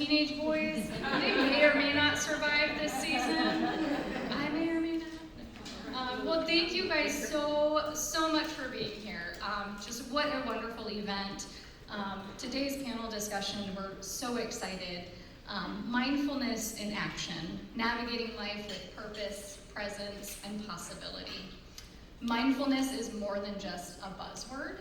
teenage boys. They may or may not survive this season. I may or may not. Well, thank you guys so much for being here. Just what a wonderful event. Today's panel discussion, we're so excited. Mindfulness in action, navigating life with purpose, presence, and possibility. Mindfulness is more than just a buzzword.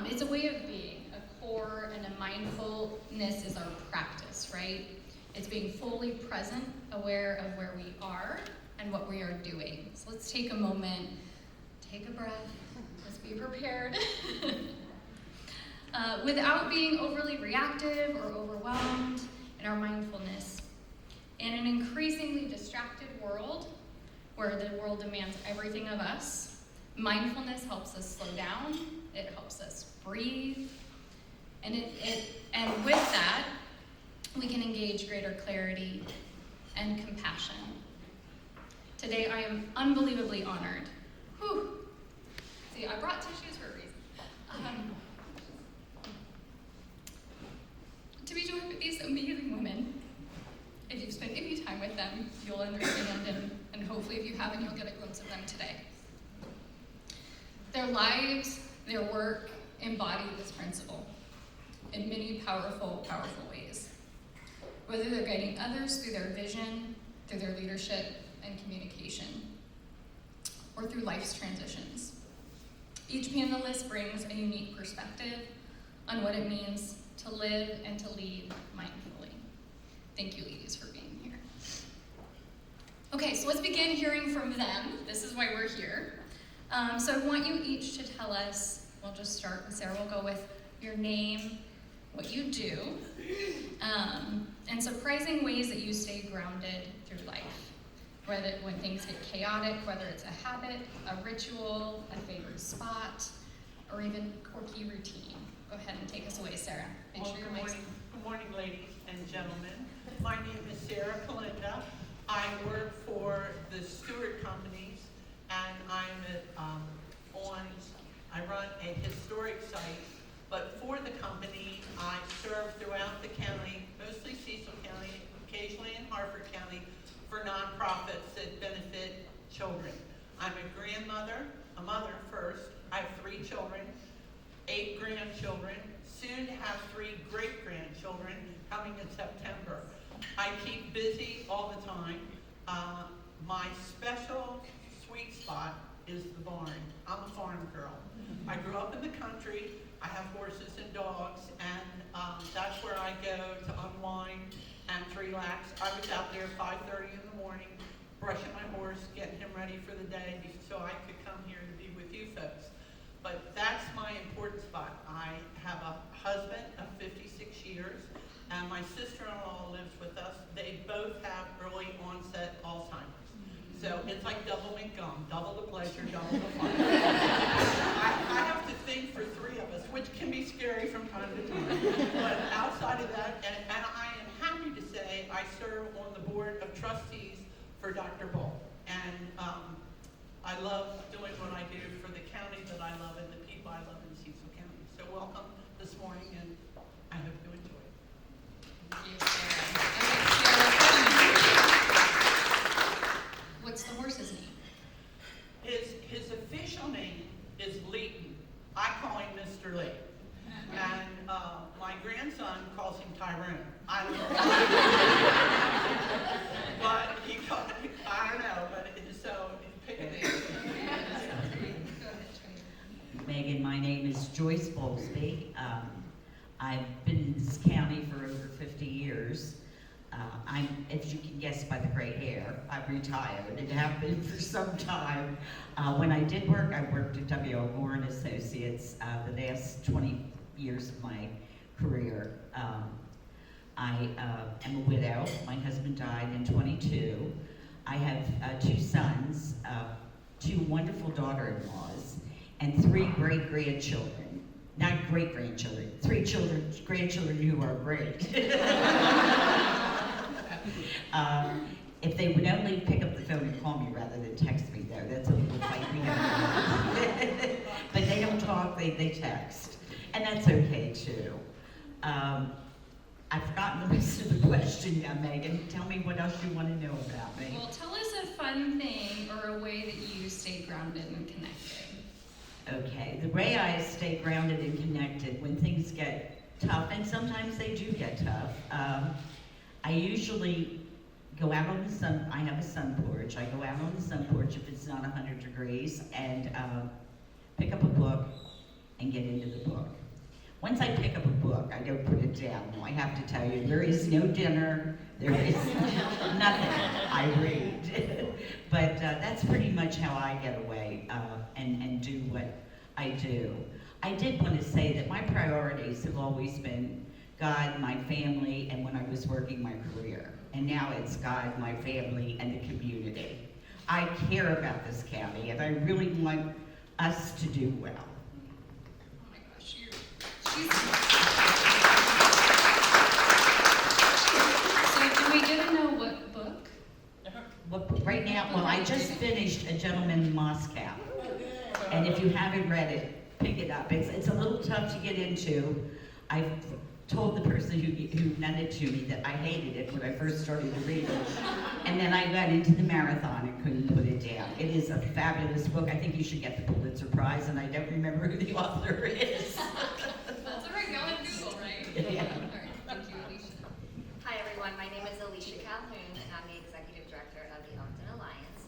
It's a way of being, a core, and a mindfulness is our practice, right? It's being fully present, aware of where we are and what we are doing. So let's take a moment, take a breath, let's be prepared. Without being overly reactive or overwhelmed in our mindfulness. In an increasingly distracted world, where the world demands everything of us, mindfulness helps us slow down, it helps us breathe, and with that, we can engage greater clarity and compassion. Today, I am unbelievably honored. See, I brought tissues for a reason. To be joined with these amazing women. If you've spent any time with them, you'll understand, and hopefully if you haven't, you'll get a glimpse of them today. Their lives, their work, embody this principle in many powerful, powerful ways. Whether they're guiding others through their vision, through their leadership and communication, or through life's transitions. Each panelist brings a unique perspective on what it means to live and to lead mindfully. Thank you, ladies, for being here. Okay, so let's begin hearing from them. This is why we're here. So I want you each to tell us, we'll just start with Sarah, we'll go with your name, what you do, and surprising ways that you stay grounded through life. Whether when things get chaotic, whether it's a habit, a ritual, a favorite spot, or even quirky routine. Go ahead and take us away, Sarah. Make sure your mic's on. Good morning, ladies and gentlemen. My name is Sarah Kalinda. I work for the Stewart Companies, and I run a historic site. But for the company, I serve throughout the county, mostly Cecil County, occasionally in Harford County, for nonprofits that benefit children. I'm a grandmother, a mother first. I have 3 children. 8 grandchildren, soon to have 3 great-grandchildren coming in September. I keep busy all the time. My special sweet spot is the barn. I'm a farm girl. I grew up in the country. I have horses and dogs, and that's where I go to unwind and to relax. I was out there at 5:30 in the morning, brushing my horse, getting him ready for the day so I could come here and be with you folks. But that's my important spot. I have a husband of 56 years, and my sister-in-law lives with us. They both have early onset Alzheimer's. So it's like double McGum, double the pleasure, double the fun. I have to think for 3 of us, which can be scary from time to time. But outside of that, and I am happy to say I serve on the board of trustees for Dr. Bull. And I love doing what I do for the county that I love and the people I love in Cecil County. So welcome this morning, and I hope you enjoy it. Thank you, Sarah. What's the horse's name? His official name is Leighton. I call him Mr. Lee. And my grandson calls him Tyrone. I don't know. But I don't know, but so pick a name. Megan, my name is Joyce Bowlesby. I've been in this county for over 50 years. If you can guess by the gray hair, I'm retired and have been for some time. When I did work, I worked at W.O. Moore and Associates the last 20 years of my career. I am a widow. My husband died in 22. I have 2 sons, 2 wonderful daughter-in-laws, and 3 great-grandchildren. Not great-grandchildren, 3 grandchildren who are great. If they would only pick up the phone and call me rather than text me, though, that's a little fight we have. But they don't talk, they text. And that's okay, too. I've forgotten the rest of the question now, Megan. Tell me what else you want to know about me. Well, tell us a fun thing or a way that you stay grounded and connected. Okay, the way I stay grounded and connected when things get tough, and sometimes they do get tough, I usually go out on the sun. I have a sun porch. I go out on the sun porch if it's not 100 degrees and pick up a book and get into the book. Once I pick up a book, I don't put it down. No, I have to tell you, there is no dinner, there is nothing. I read. But that's pretty much how I get away and do what I do. I did want to say that my priorities have always been God, my family, and when I was working my career. And now it's God, my family, and the community. I care about this county, and I really want us to do well. Oh my gosh, she's... So do we get to know what book? But right now, well, I just finished A Gentleman in Moscow. And if you haven't read it, pick it up. It's a little tough to get into. I've told the person who lent it to me that I hated it when I first started to read it. And then I got into the marathon and couldn't put it down. It is a fabulous book. I think you should get the Pulitzer Prize, and I don't remember who the author is. That's all right, y'all have Google, right? Yeah. All right, thank you, Alicia. Hi everyone, my name is Alicia Calhoun and I'm the Executive Director of the Elkton Alliance.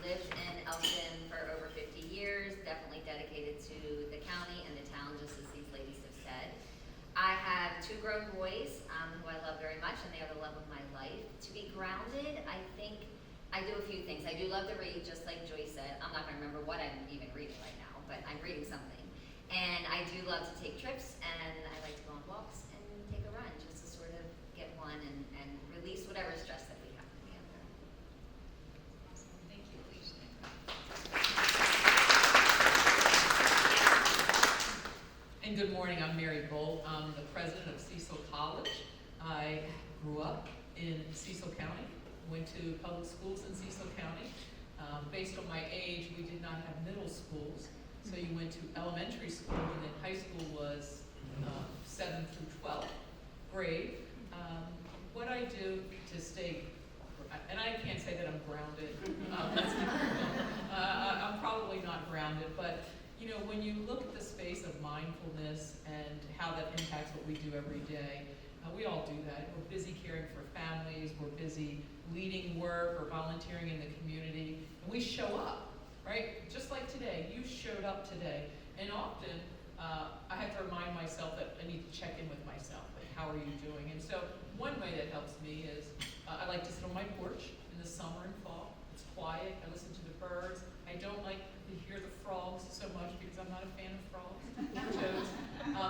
Lived in Elkton for over 50 years, definitely dedicated to the county and the town, just as these ladies have said. I have 2 grown boys who I love very much, and they are the love of my life. To be grounded, I think I do a few things. I do love to read, just like Joyce said. I'm not going to remember what I'm even reading right now, but I'm reading something. And I do love to take trips, and I like to go on walks and take a run, just to sort of get one and release whatever stress that we have together. Thank you, Alicia. And good morning, I'm Mary Bolt. I'm the president of Cecil College. I grew up in Cecil County, went to public schools in Cecil County. Based on my age, we did not have middle schools, so you went to elementary school, and then high school was 7th through 12th grade. What I do to stay, and I can't say that I'm grounded, I'm probably not grounded, but you know, when you look at the space of mindfulness and how that impacts what we do every day, we all do that. We're busy caring for families, we're busy leading work or volunteering in the community, and we show up, right? Just like today, you showed up today, and often I have to remind myself that I need to check in with myself, like how are you doing? And so one way that helps me is I like to sit on my porch in the summer and fall. It's quiet, I listen to the birds. I don't like to hear the frogs so much because I'm not a fan of frogs or toads,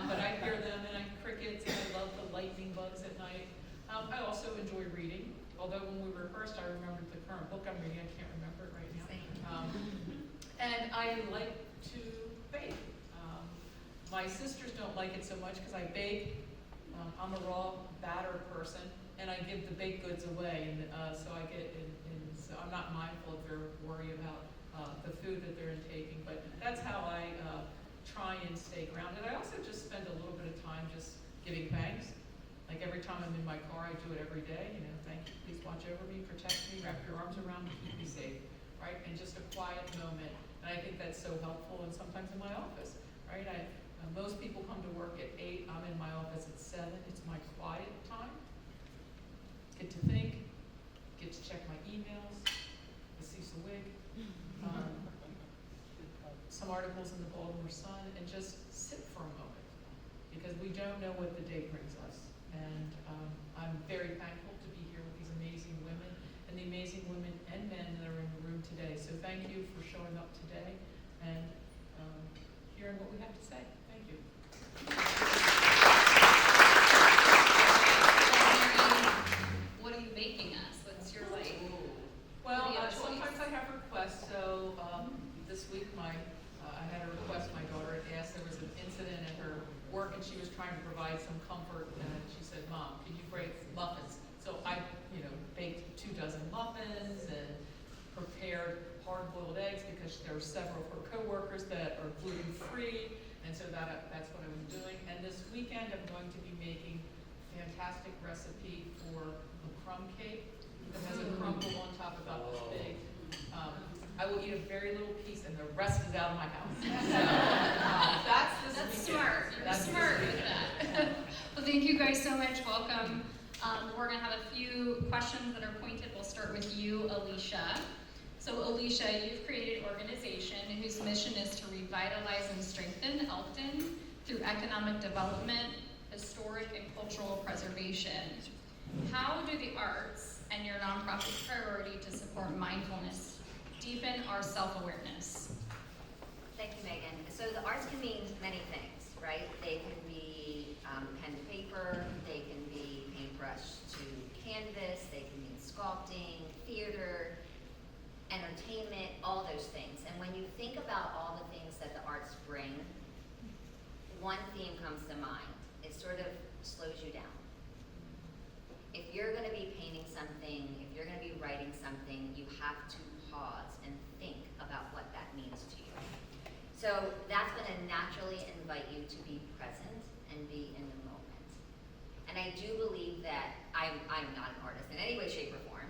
but I hear them and I crickets, and I love the lightning bugs at night. I also enjoy reading, although when we rehearsed I remembered the current book I'm reading. I can't remember it right now. And I like to bake. My sisters don't like it so much because I bake. I'm a raw batter person, and I give the baked goods away, and so I get, so I'm not mindful of their worry about the food that they're intaking, but that's how I try and stay grounded. I also just spend a little bit of time just giving thanks. Like every time I'm in my car, I do it every day. You know, thank you, please watch over me, protect me, wrap your arms around me, keep me safe, right? And just a quiet moment. And I think that's so helpful, and sometimes in my office, right? Most people come to work at 8. I'm in my office at 7. It's my quiet time. Get to think, get to check my emails, the Cecil Wig, some articles in the Baltimore Sun, and just sit for a moment, because we don't know what the day brings us. And I'm very thankful to be here with these amazing women and the amazing women and men that are in the room today. So thank you for showing up today and hearing what we have to say. Thank you. What are you baking us? What's your like? Well, What do you have sometimes choice? I have requests. So this week, I had a request. My daughter had asked. There was an incident at her work, and she was trying to provide some comfort. And she said, "Mom, can you bake muffins?" So I, baked 24 muffins and prepared hard-boiled eggs because there were several of her coworkers that are gluten-free, and so that's what I was doing. And this weekend, I'm going to be making fantastic recipe for a crumb cake that has a crumble on top about this big. I will eat a very little piece and the rest is out of my house. So, that's this That's weekend. smart. You're That's this smart with weekend. that. Well, thank you guys so much. Welcome. We're gonna have a few questions that are pointed. We'll start with you, Alicia. So Alicia, you've created an organization whose mission is to revitalize and strengthen Elkton through economic development, historic and cultural preservation. How do the arts and your nonprofit's priority to support mindfulness deepen our self-awareness? Thank you, Megan. So the arts can mean many things, right? They can be pen to paper, they can be paintbrush to canvas, they can mean sculpting, theater, entertainment, all those things. And when you think about all the things that the arts bring, one theme comes to mind. It sort of slows you down. If you're going to be painting something, if you're going to be writing something, you have to pause and think about what that means to you. So that's going to naturally invite you to be present and be in the moment. And I do believe that I'm not an artist in any way, shape, or form,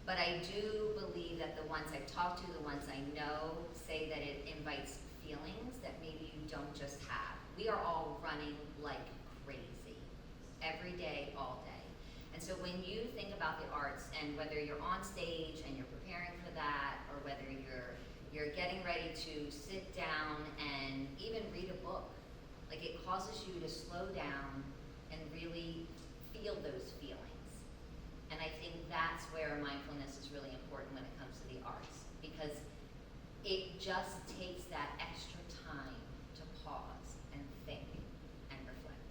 but I do believe that the ones I've talked to, the ones I know, say that it invites feelings that maybe you don't just have. We are all running like crazy, every day, all day. And so when you think about the arts, and whether you're on stage and you're preparing for that, or whether you're getting ready to sit down and even read a book, like it causes you to slow down and really feel those feelings. And I think that's where mindfulness is really important when it comes to the arts, because it just takes that extra time to pause and think and reflect.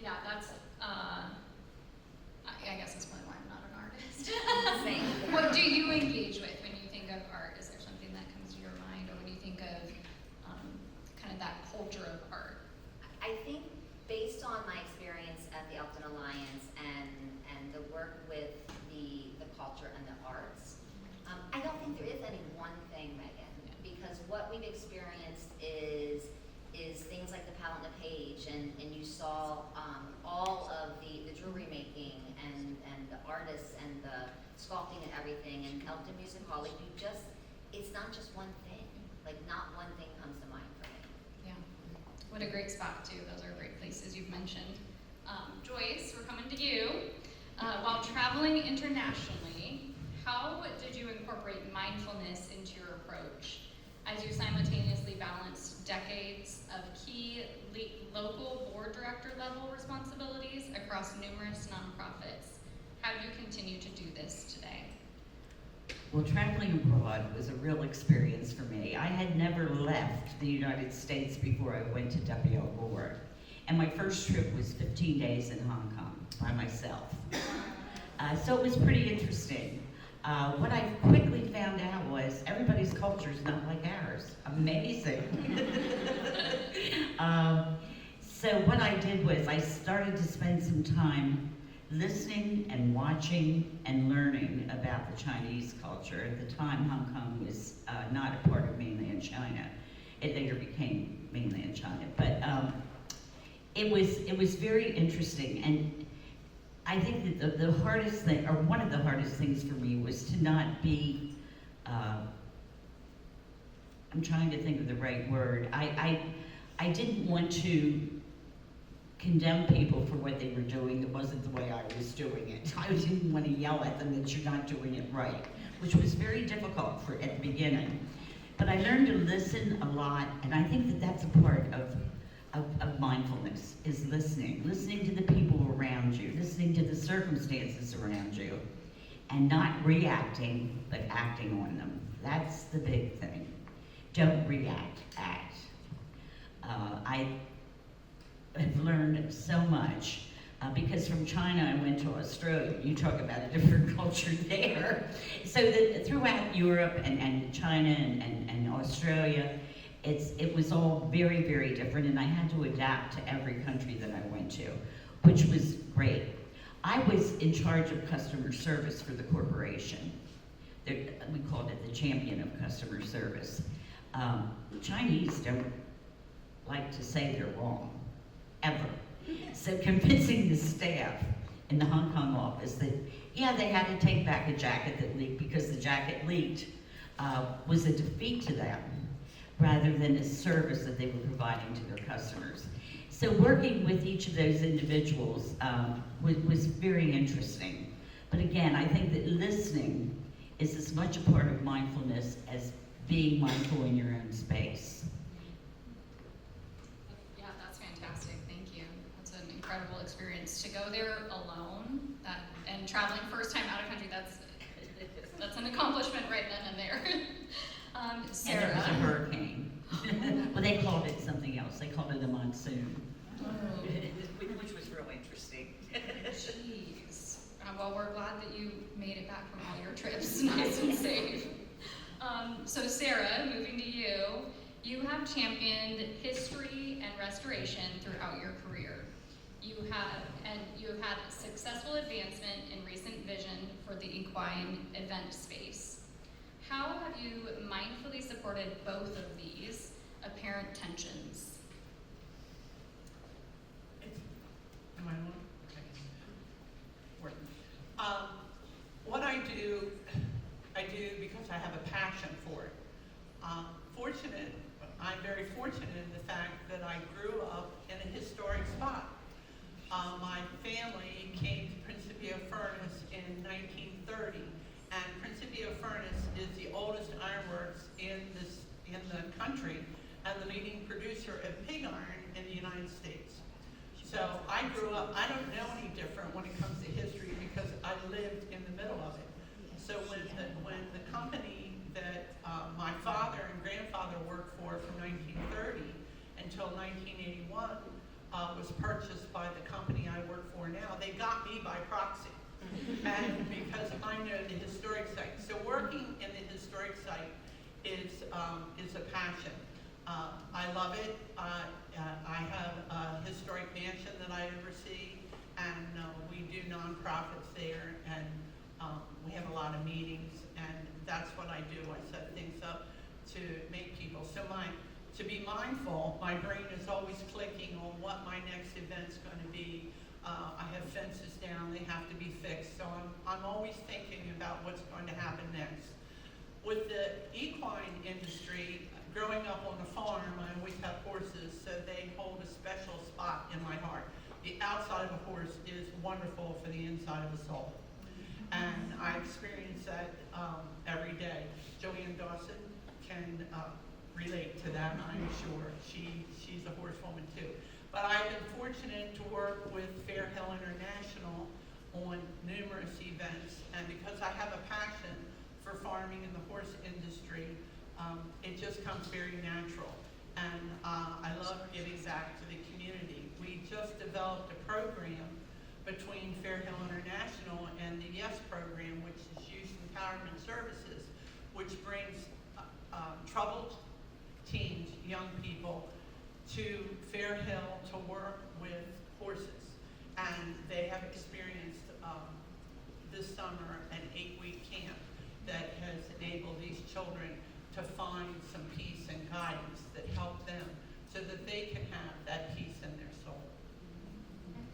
Yeah, that's, I guess that's probably why I'm not an artist. Same. What do you engage with when you think of art? Is there something that comes to your mind, or when you think of kind of that culture of art? I think based on my experience at the Elkton Alliance and the work with the culture and the arts, I don't think there is any one thing, Megan, because what we've experienced is things like the palette and the page, and you saw all of the jewelry making and the artists and the sculpting and everything, and Elkton Music Hall, like it's not just one thing, like not one thing comes to mind for me. Yeah, what a great spot too. Those are great places you've mentioned. Joyce, we're coming to you. While traveling internationally, how did you incorporate mindfulness into your approach as you simultaneously balanced decades of key local board director level responsibilities across numerous nonprofits? How do you continue to do this today? Well, traveling abroad was a real experience for me. I had never left the United States before I went to WL Board. And my first trip was 15 days in Hong Kong by myself. So it was pretty interesting. What I quickly found out was everybody's culture is not like ours. Amazing. So what I did was I started to spend some time listening and watching and learning about the Chinese culture. At the time, Hong Kong was not a part of mainland China. It later became mainland China. But it was very interesting. And I think that the hardest thing, or one of the hardest things for me, was to not be, I'm trying to think of the right word. I didn't want to condemn people for what they were doing. It wasn't the way I was doing it. I didn't want to yell at them that you're not doing it right, which was very difficult at the beginning. But I learned to listen a lot, and I think that that's a part of mindfulness, is listening to the people around you, listening to the circumstances around you, and not reacting, but acting on them. That's the big thing. Don't react, act. I have learned so much because from China I went to Australia. You talk about a different culture there. So that throughout Europe and China and Australia, it was all very, very different, and I had to adapt to every country that I went to, which was great. I was in charge of customer service for the corporation. We called it the champion of customer service. Chinese don't like to say they're wrong, ever. So convincing the staff in the Hong Kong office that, yeah, they had to take back a jacket that leaked because the jacket leaked was a defeat to them, rather than a service that they were providing to their customers. So working with each of those individuals was very interesting. But again, I think that listening is as much a part of mindfulness as being mindful in your own space. Yeah, that's fantastic. Thank you. That's an incredible experience to go there alone. And traveling first time out of country. That's an accomplishment right then and there. Sarah. And it was a hurricane. Well, they called it something else. They called it a monsoon. Which was real interesting. Jeez. Well, we're glad that you made it back from all your trips nice and safe. So Sarah, moving to you, you have championed history and restoration throughout your career. You have had successful advancement in recent vision for the equine event space. How have you mindfully supported both of these apparent tensions? Am I on? Okay. What I do because I have a passion for it. I'm very fortunate in the fact that I grew up in a historic spot. My family came to Principia Furnace in 1930, and Principia Furnace is the oldest ironworks in the country and the leading producer of pig iron in the United States. So I grew up, I don't know any different when it comes to history because I lived in the middle of it. So when the company that my father and grandfather worked for from 1930 until 1981 was purchased by the company I work for now, they got me by proxy. And because I know the historic site. So working in the historic site is a passion. I love it. I have a historic mansion that I oversee, and we do nonprofits there, and we have a lot of meetings, and that's what I do. I set things up to make people. So to be mindful, my brain is always clicking on what my next event's going to be. I have fences down; they have to be fixed. So I'm always thinking about what's going to happen next. With the equine industry, growing up on a farm, I always have horses, so they hold a special spot in my heart. The outside of a horse is wonderful for the inside of a soul. And I experience that every day. Joanne Dawson can relate to that, I'm sure. She's a horsewoman too. But I've been fortunate to work with Fair Hill International on numerous events, and because I have a passion for farming and the horse industry, it just comes very natural. And I love giving back to the community. We just developed a program between Fair Hill International and the YES program, which is Youth Empowerment Services, which brings troubled teens, young people, to Fair Hill to work with horses. And they have experienced this summer an 8-week camp that has enabled these children to find some peace and guidance that help them so that they can have that peace in their soul.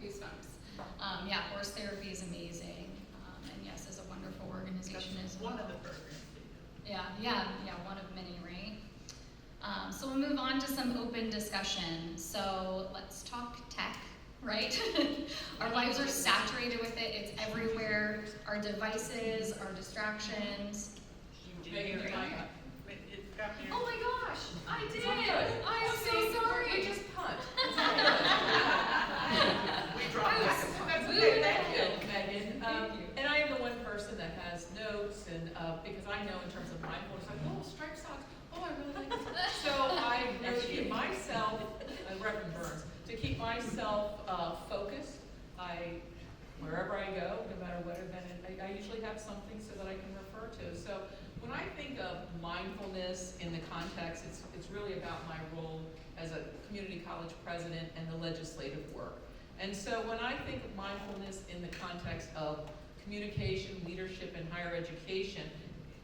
Goosebumps. Yeah, horse therapy is amazing. And yes, is a wonderful organization as well. One of the programs they do. Yeah, one of many, right? So we'll move on to some open discussion. So let's talk tech, right? Our lives are saturated with it. It's everywhere. Our devices, our distractions. Megan, your mic up. It's got me. Oh my gosh, I did. Good. I'm so sorry. We just punt. We dropped I was- that. That's We okay, were thank you, there. Megan. Thank you. And I am the one person that has notes, and because I know in terms of mindfulness, like, oh, strike socks. Oh, I really like this. So I know to keep myself, Reverend Burns, to keep myself focused. Wherever I go, no matter what event, I usually have something so that I can refer to. So when I think of mindfulness in the context, it's really about my role as a community college president and the legislative work. And so when I think of mindfulness in the context of communication, leadership, and higher education,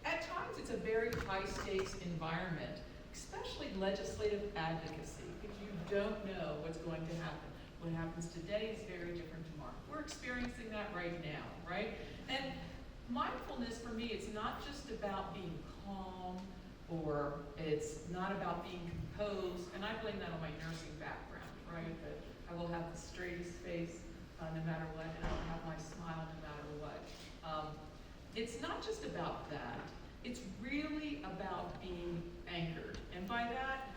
at times it's a very high-stakes environment, especially legislative advocacy, because you don't know what's going to happen. What happens today is very different tomorrow. We're experiencing that right now, right? And mindfulness for me, it's not just about being calm, or it's not about being composed, and I blame that on my nursing background, right? That I will have the straightest face no matter what, and I'll have my smile no matter what. It's not just about that. It's really about being anchored. And by that,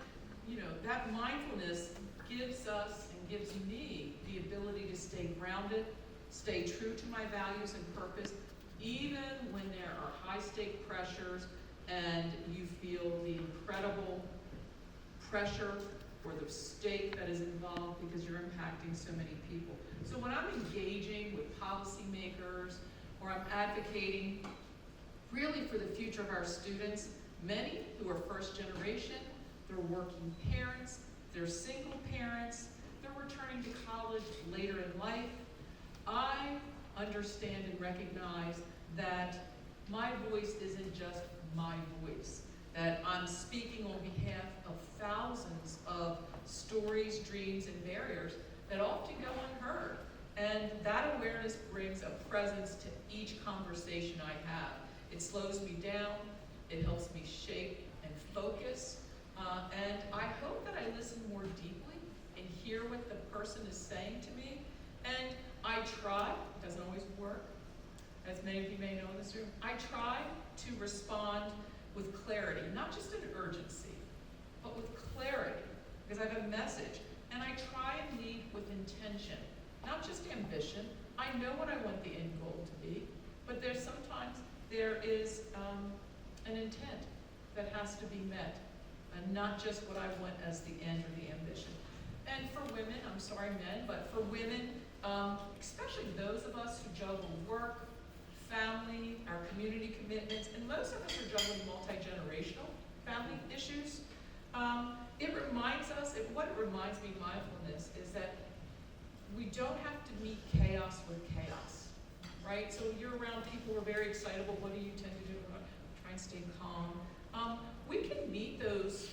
that mindfulness gives us and gives me the ability to stay grounded, stay true to my values and purpose, even when there are high-stake pressures and you feel the incredible pressure or the stake that is involved because you're impacting so many people. So when I'm engaging with policymakers or I'm advocating really for the future of our students, many who are first generation, they're working parents, they're single parents, they're returning to college later in life, I understand and recognize that my voice isn't just my voice, that I'm speaking on behalf of thousands of stories, dreams, and barriers that often go unheard. And that awareness brings a presence to each conversation I have. It slows me down, it helps me shape and focus, and I hope that I listen more deeply and hear what the person is saying to me. And I try, it doesn't always work, as many of you may know in this room, I try to respond with clarity, not just an urgency, but with clarity, because I have a message. And I try and lead with intention, not just ambition. I know what I want the end goal to be, but sometimes there is an intent that has to be met, and not just what I want as the end or the ambition. And for women, I'm sorry men, but for women, especially those of us who juggle work, family, our community commitments, and most of us are juggling multi-generational family issues. It reminds us, what it reminds me, mindfulness, is that we don't have to meet chaos with chaos, right? So you're around people who are very excitable. What do you tend to do? Try and stay calm. We can meet those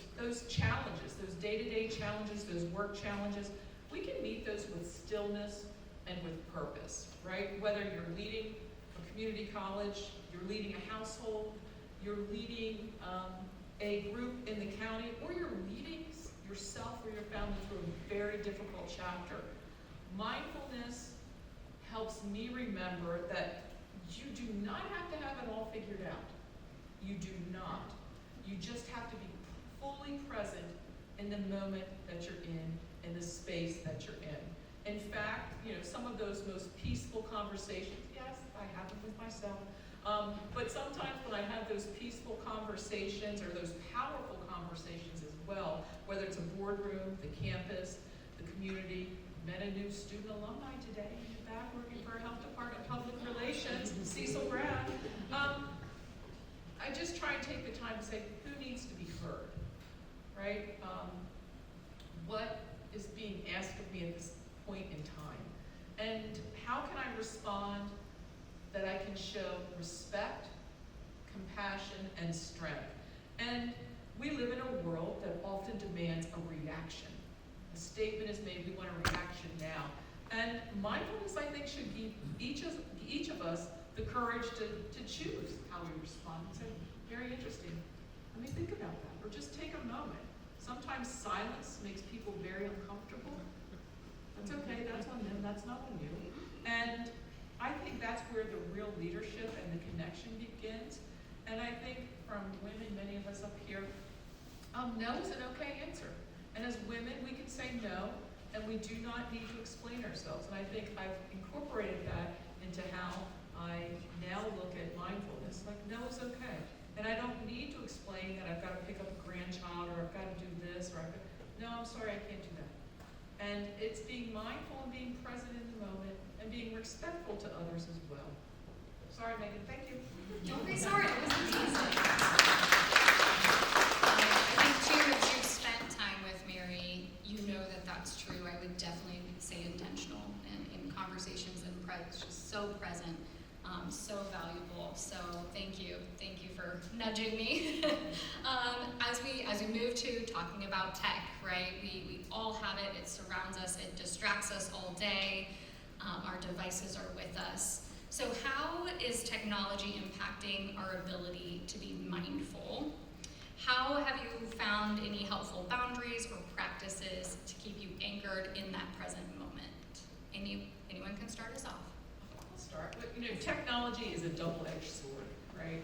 challenges, those day-to-day challenges, those work challenges. We can meet those with stillness and with purpose, right? Whether you're leading a community college, you're leading a household, you're leading a group in the county, or you're leading yourself or your family through a very difficult chapter. Mindfulness helps me remember that you do not have to have it all figured out. You do not. You just have to be fully present in the moment that you're in the space that you're in. In fact, some of those most peaceful conversations, yes, I have them with myself, but sometimes when I have those peaceful conversations or those powerful conversations as well, whether it's a boardroom, the campus, the community, met a new student alumni today in the back working for our health department public relations, Cecil Brad. I just try and take the time to say, who needs to be heard, right? What is being asked of me at this point in time? And how can I respond that I can show respect, compassion, and strength? And we live in a world that often demands a reaction. A statement is made, we want a reaction now. And mindfulness, I think, should give each of us the courage to choose how we respond. And say, very interesting, let me think about that. Or just take a moment. Sometimes silence makes people very uncomfortable. That's okay, that's on them, that's not on you. And I think that's where the real leadership and the connection begins. And I think from women, many of us up here, no is an okay answer. And as women, we can say no, and we do not need to explain ourselves. And I think I've incorporated that into how I now look at mindfulness. Like, no is okay. And I don't need to explain that I've got to pick up a grandchild, or I've got to do this, or no, I'm sorry, I can't do that. And it's being mindful and being present in the moment and being respectful to others as well. Sorry, Megan, thank you. Don't be sorry, it was amazing. I think too, if you've spent time with Mary, you know that that's true. I would definitely say intentional in conversations and she's so present, so valuable. So thank you for nudging me. As we move to talking about tech, right? We all have it. It surrounds us. It distracts us all day. Our devices are with us. So how is technology impacting our ability to be mindful? How have you found any helpful boundaries or practices to keep you anchored in that present moment? Anyone can start us off. I'll start. But, technology is a double-edged sword, right?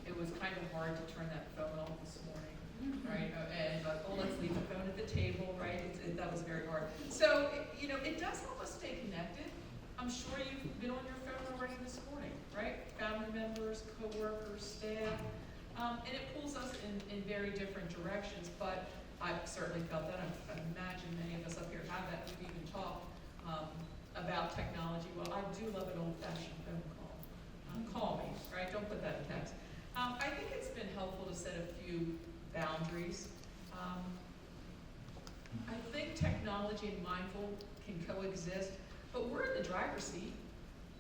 It was kind of hard to turn that phone off this morning, right? And let's leave the phone at the table, right? That was very hard. So, it does help us stay connected. I'm sure you've been on your phone already this morning, right? Family members, coworkers, staff, and it pulls us in very different directions. But I've certainly felt that. I imagine many of us up here have that. We've even talked about technology. Well, I do love an old-fashioned phone call. Call me, right? Don't put that in text. I think it's been helpful to set a few boundaries. I think technology and mindful can coexist, but we're in the driver's seat.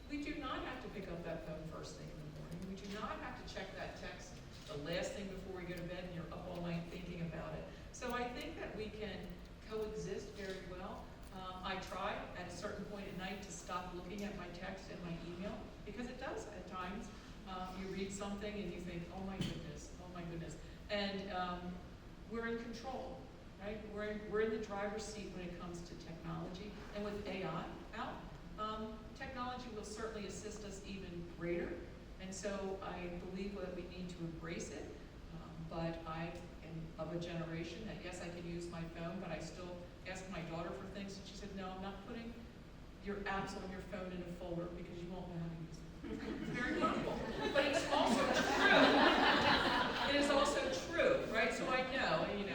We do not have to pick up that phone first thing in the morning. We do not have to check that text the last thing before we go to bed and you're up all night thinking about it. So I think that we can coexist very well. I try at a certain point at night to stop looking at my text and my email, because it does at times. You read something and you think, oh my goodness. And we're in control, right? We're in the driver's seat when it comes to technology. And with AI out, technology will certainly assist us even greater. And so I believe that we need to embrace it. But I am of a generation that, yes, I can use my phone, but I still ask my daughter for things. And she said, no, I'm not putting your apps on your phone in a folder because you won't know how to use them. It's very helpful. But it's also true. It is also true, right? So I know, and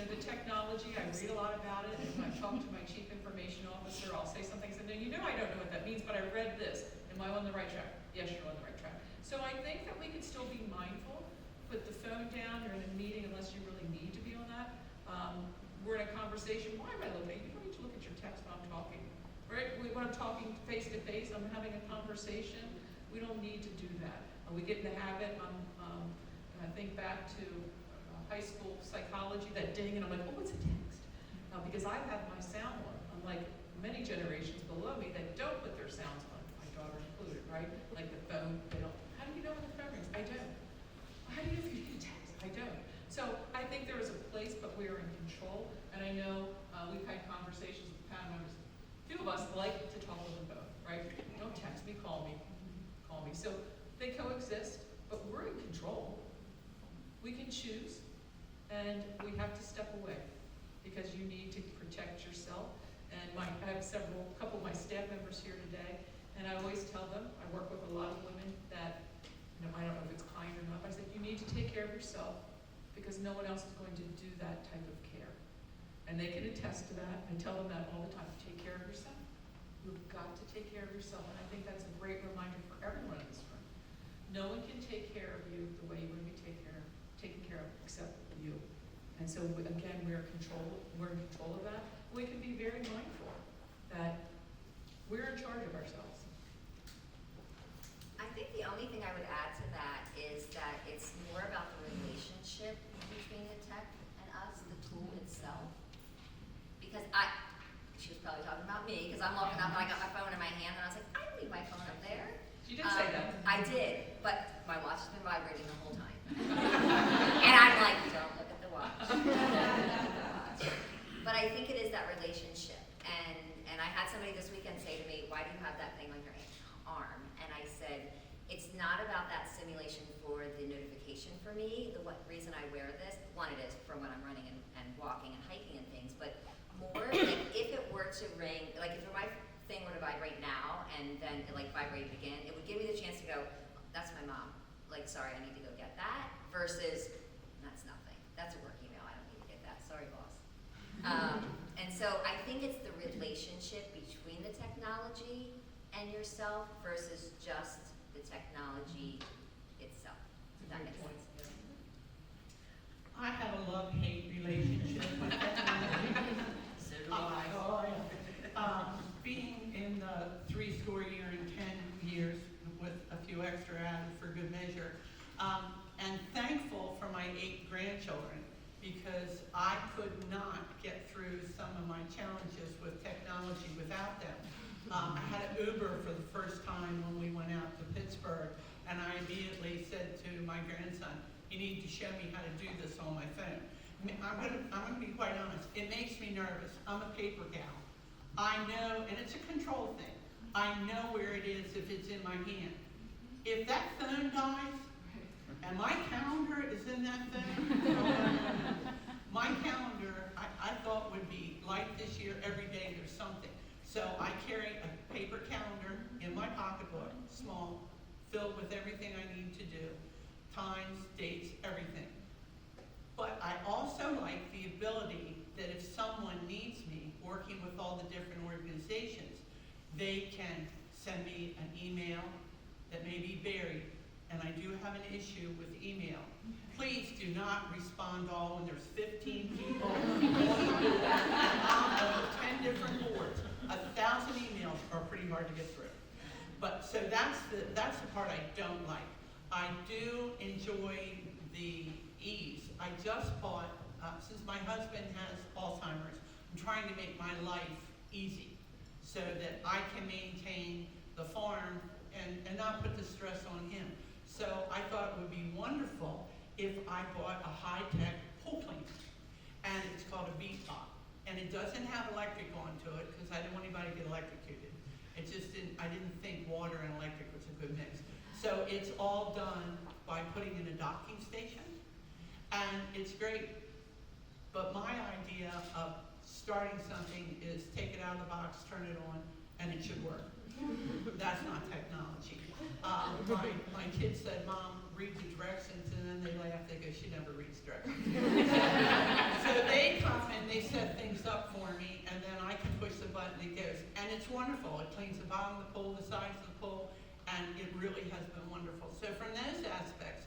the technology, I read a lot about it, and when I talk to my chief information officer, I'll say something, and then I don't know what that means, but I read this. Am I on the right track? Yes, you're on the right track. So I think that we can still be mindful. Put the phone down. You're in a meeting unless you really need to be on that. We're in a conversation. Why am I looking? You don't need to look at your text when I'm talking, right? When I'm talking face to face, I'm having a conversation. We don't need to do that. We get in the habit. I think back to high school psychology, that ding, and I'm like, oh, it's a text. Because I have my sound on, unlike many generations below me that don't put their sounds on, my daughter included, right? Like the phone, they don't. How do you know when the phone rings? I don't. How do you know if you get a text? I don't. So I think there is a place, but we are in control. And I know we've had conversations with panel members. A few of us like to talk on the phone, right? Don't text me, call me. So they coexist, but we're in control. We can choose, and we have to step away because you need to protect yourself. And I have a couple of my staff members here today, and I always tell them, I work with a lot of women that, I don't know if it's kind or not, but I said, you need to take care of yourself because no one else is going to do that type of care. And they can attest to that. I tell them that all the time. Take care of yourself. You've got to take care of yourself. And I think that's a great reminder for everyone in this room. No one can take care of you the way you want to be taken care of except you. And so again, we're in control of that. We can be very mindful that we're in charge of ourselves. I think the only thing I would add to that is that it's more about the relationship between the tech and us, the tool itself. Because she was probably talking about me, because I'm walking up and I got my phone in my hand and I was like, I don't leave my phone up there. You did say that. I did, but my watch has been vibrating the whole time. And I'm like, don't look at the watch. But I think it is that relationship. And I had somebody this weekend say to me, why do you have that thing on your arm? And I said, it's not about that simulation for the notification for me. The reason I wear this, one, it is for when I'm running and walking and hiking and things, but more like if it were to ring, like if my thing were to vibrate now and then it like vibrate again, it would give me the chance to go, that's my mom. Like, sorry, I need to go get that. Versus, that's nothing. That's a work email. I don't need to get that. Sorry, boss. And so I think it's the relationship between the technology and yourself versus just the technology itself. Does that make sense? I have a love-hate relationship with technology. So do I. Being in the 3 year and 10 years with a few extra added for good measure. And thankful for my 8 grandchildren, because I could not get through some of my challenges with technology without them. I had an Uber for the first time when we went out to Pittsburgh, and I immediately said to my grandson, "You need to show me how to do this on my phone." I'm gonna be quite honest, it makes me nervous. I'm a paper gal. I know, and it's a control thing, I know where it is if it's in my hand. If that phone dies, and my calendar is in that phone, my calendar, I thought would be like this year, every day there's something. So I carry a paper calendar in my pocketbook, small, filled with everything I need to do, times, dates, everything. But I also like the ability that if someone needs me, working with all the different organizations, they can send me an email that may be buried, and I do have an issue with email. Please do not respond all when there's 15 people on the board, and I'm on 10 different boards. 1,000 emails are pretty hard to get through. But so that's the part I don't like. I do enjoy the ease. I just bought, since my husband has Alzheimer's, I'm trying to make my life easy so that I can maintain the farm and not put the stress on him. So I thought it would be wonderful if I bought a high-tech pool cleaner, and it's called a BeatBot, and it doesn't have electric onto it because I didn't want anybody to get electrocuted. I didn't think water and electric was a good mix. So it's all done by putting in a docking station, and it's great. But my idea of starting something is take it out of the box, turn it on, and it should work. That's not technology. My kids said, "Mom, read the directions," and then they laugh. They go, "She never reads directions." So they come and they set things up for me, and then I can push the button, it goes. And it's wonderful. It cleans the bottom of the pool, the sides of the pool, and it really has been wonderful. So from those aspects,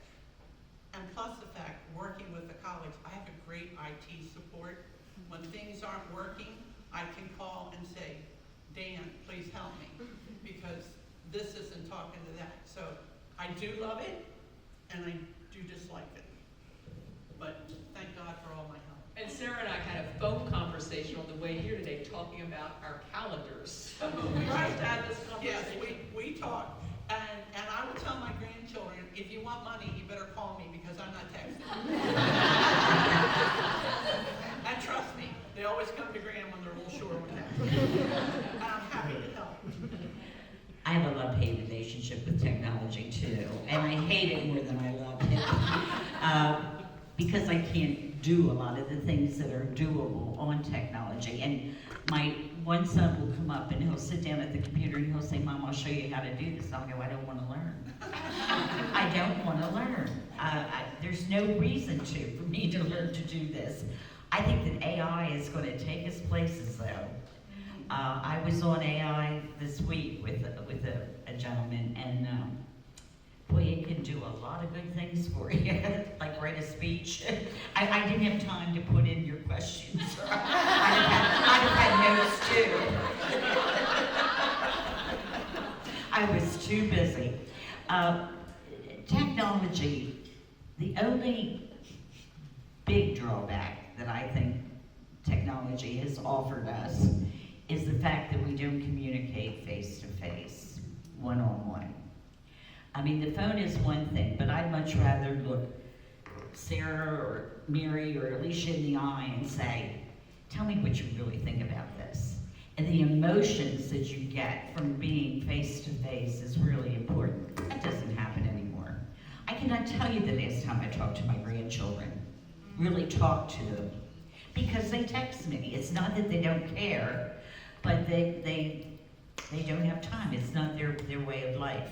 and plus the fact, working with the college, I have a great IT support. When things aren't working, I can call and say, "Dan, please help me," because this isn't talking to that. So I do love it, and I do dislike it. But thank God for all my help. And Sarah and I had a phone conversation on the way here today talking about our calendars. So we just had this Yes, conversation. we talk, and I will tell my grandchildren, if you want money, you better call me because I'm not texting. And trust me, they always come to Gran when they're a little short with that. And I'm happy to help. I have a love-hate relationship with technology too, and I hate it more than I love it. Because I can't do a lot of the things that are doable on technology. And my one son will come up and he'll sit down at the computer and he'll say, "Mom, I'll show you how to do this." I'll go, "I don't want to learn." I don't want to learn. There's no reason for me to learn to do this. I think that AI is going to take us places though. I was on AI this week with a gentleman, and boy, it can do a lot of good things for you, like write a speech. I didn't have time to put in your questions. I'd have had notes too. I was too busy. Technology, the only big drawback that I think technology has offered us is the fact that we don't communicate face-to-face, one-on-one. I mean, the phone is one thing, but I'd much rather look Sarah or Mary or Alicia in the eye and say, "Tell me what you really think about this." And the emotions that you get from being face-to-face is really important. That doesn't happen anymore. I cannot tell you the last time I talked to my grandchildren, really talked to them, because they text me. It's not that they don't care, but they don't have time. It's not their way of life.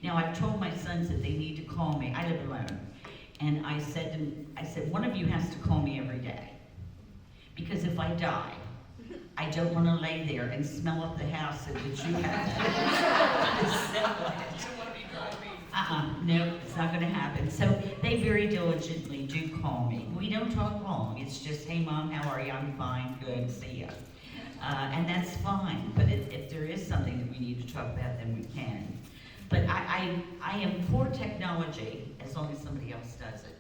Now, I've told my sons that they need to call me. I live alone. And I said, one of you has to call me every day. Because if I die, I don't want to lay there and smell up the house in which you have to. No, it's not going to happen. So they very diligently do call me. We don't talk long. It's just, "Hey, Mom, how are you? I'm fine, good, see ya." And that's fine. But if there is something that we need to talk about, then we can. But I am for technology as long as somebody else does it.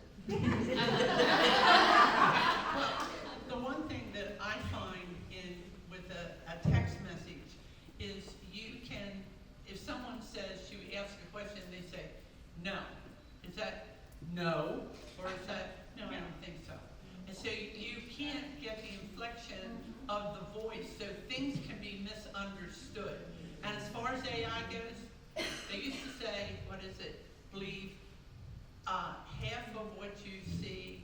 The one thing that I find with a text message is you can, if someone says, you ask a question, they say, no. Is that no? Or is that, no, I don't think so. And so you can't get the inflection of the voice, so things can be misunderstood. And as far as AI goes, they used to say, what is it, believe half of what you see,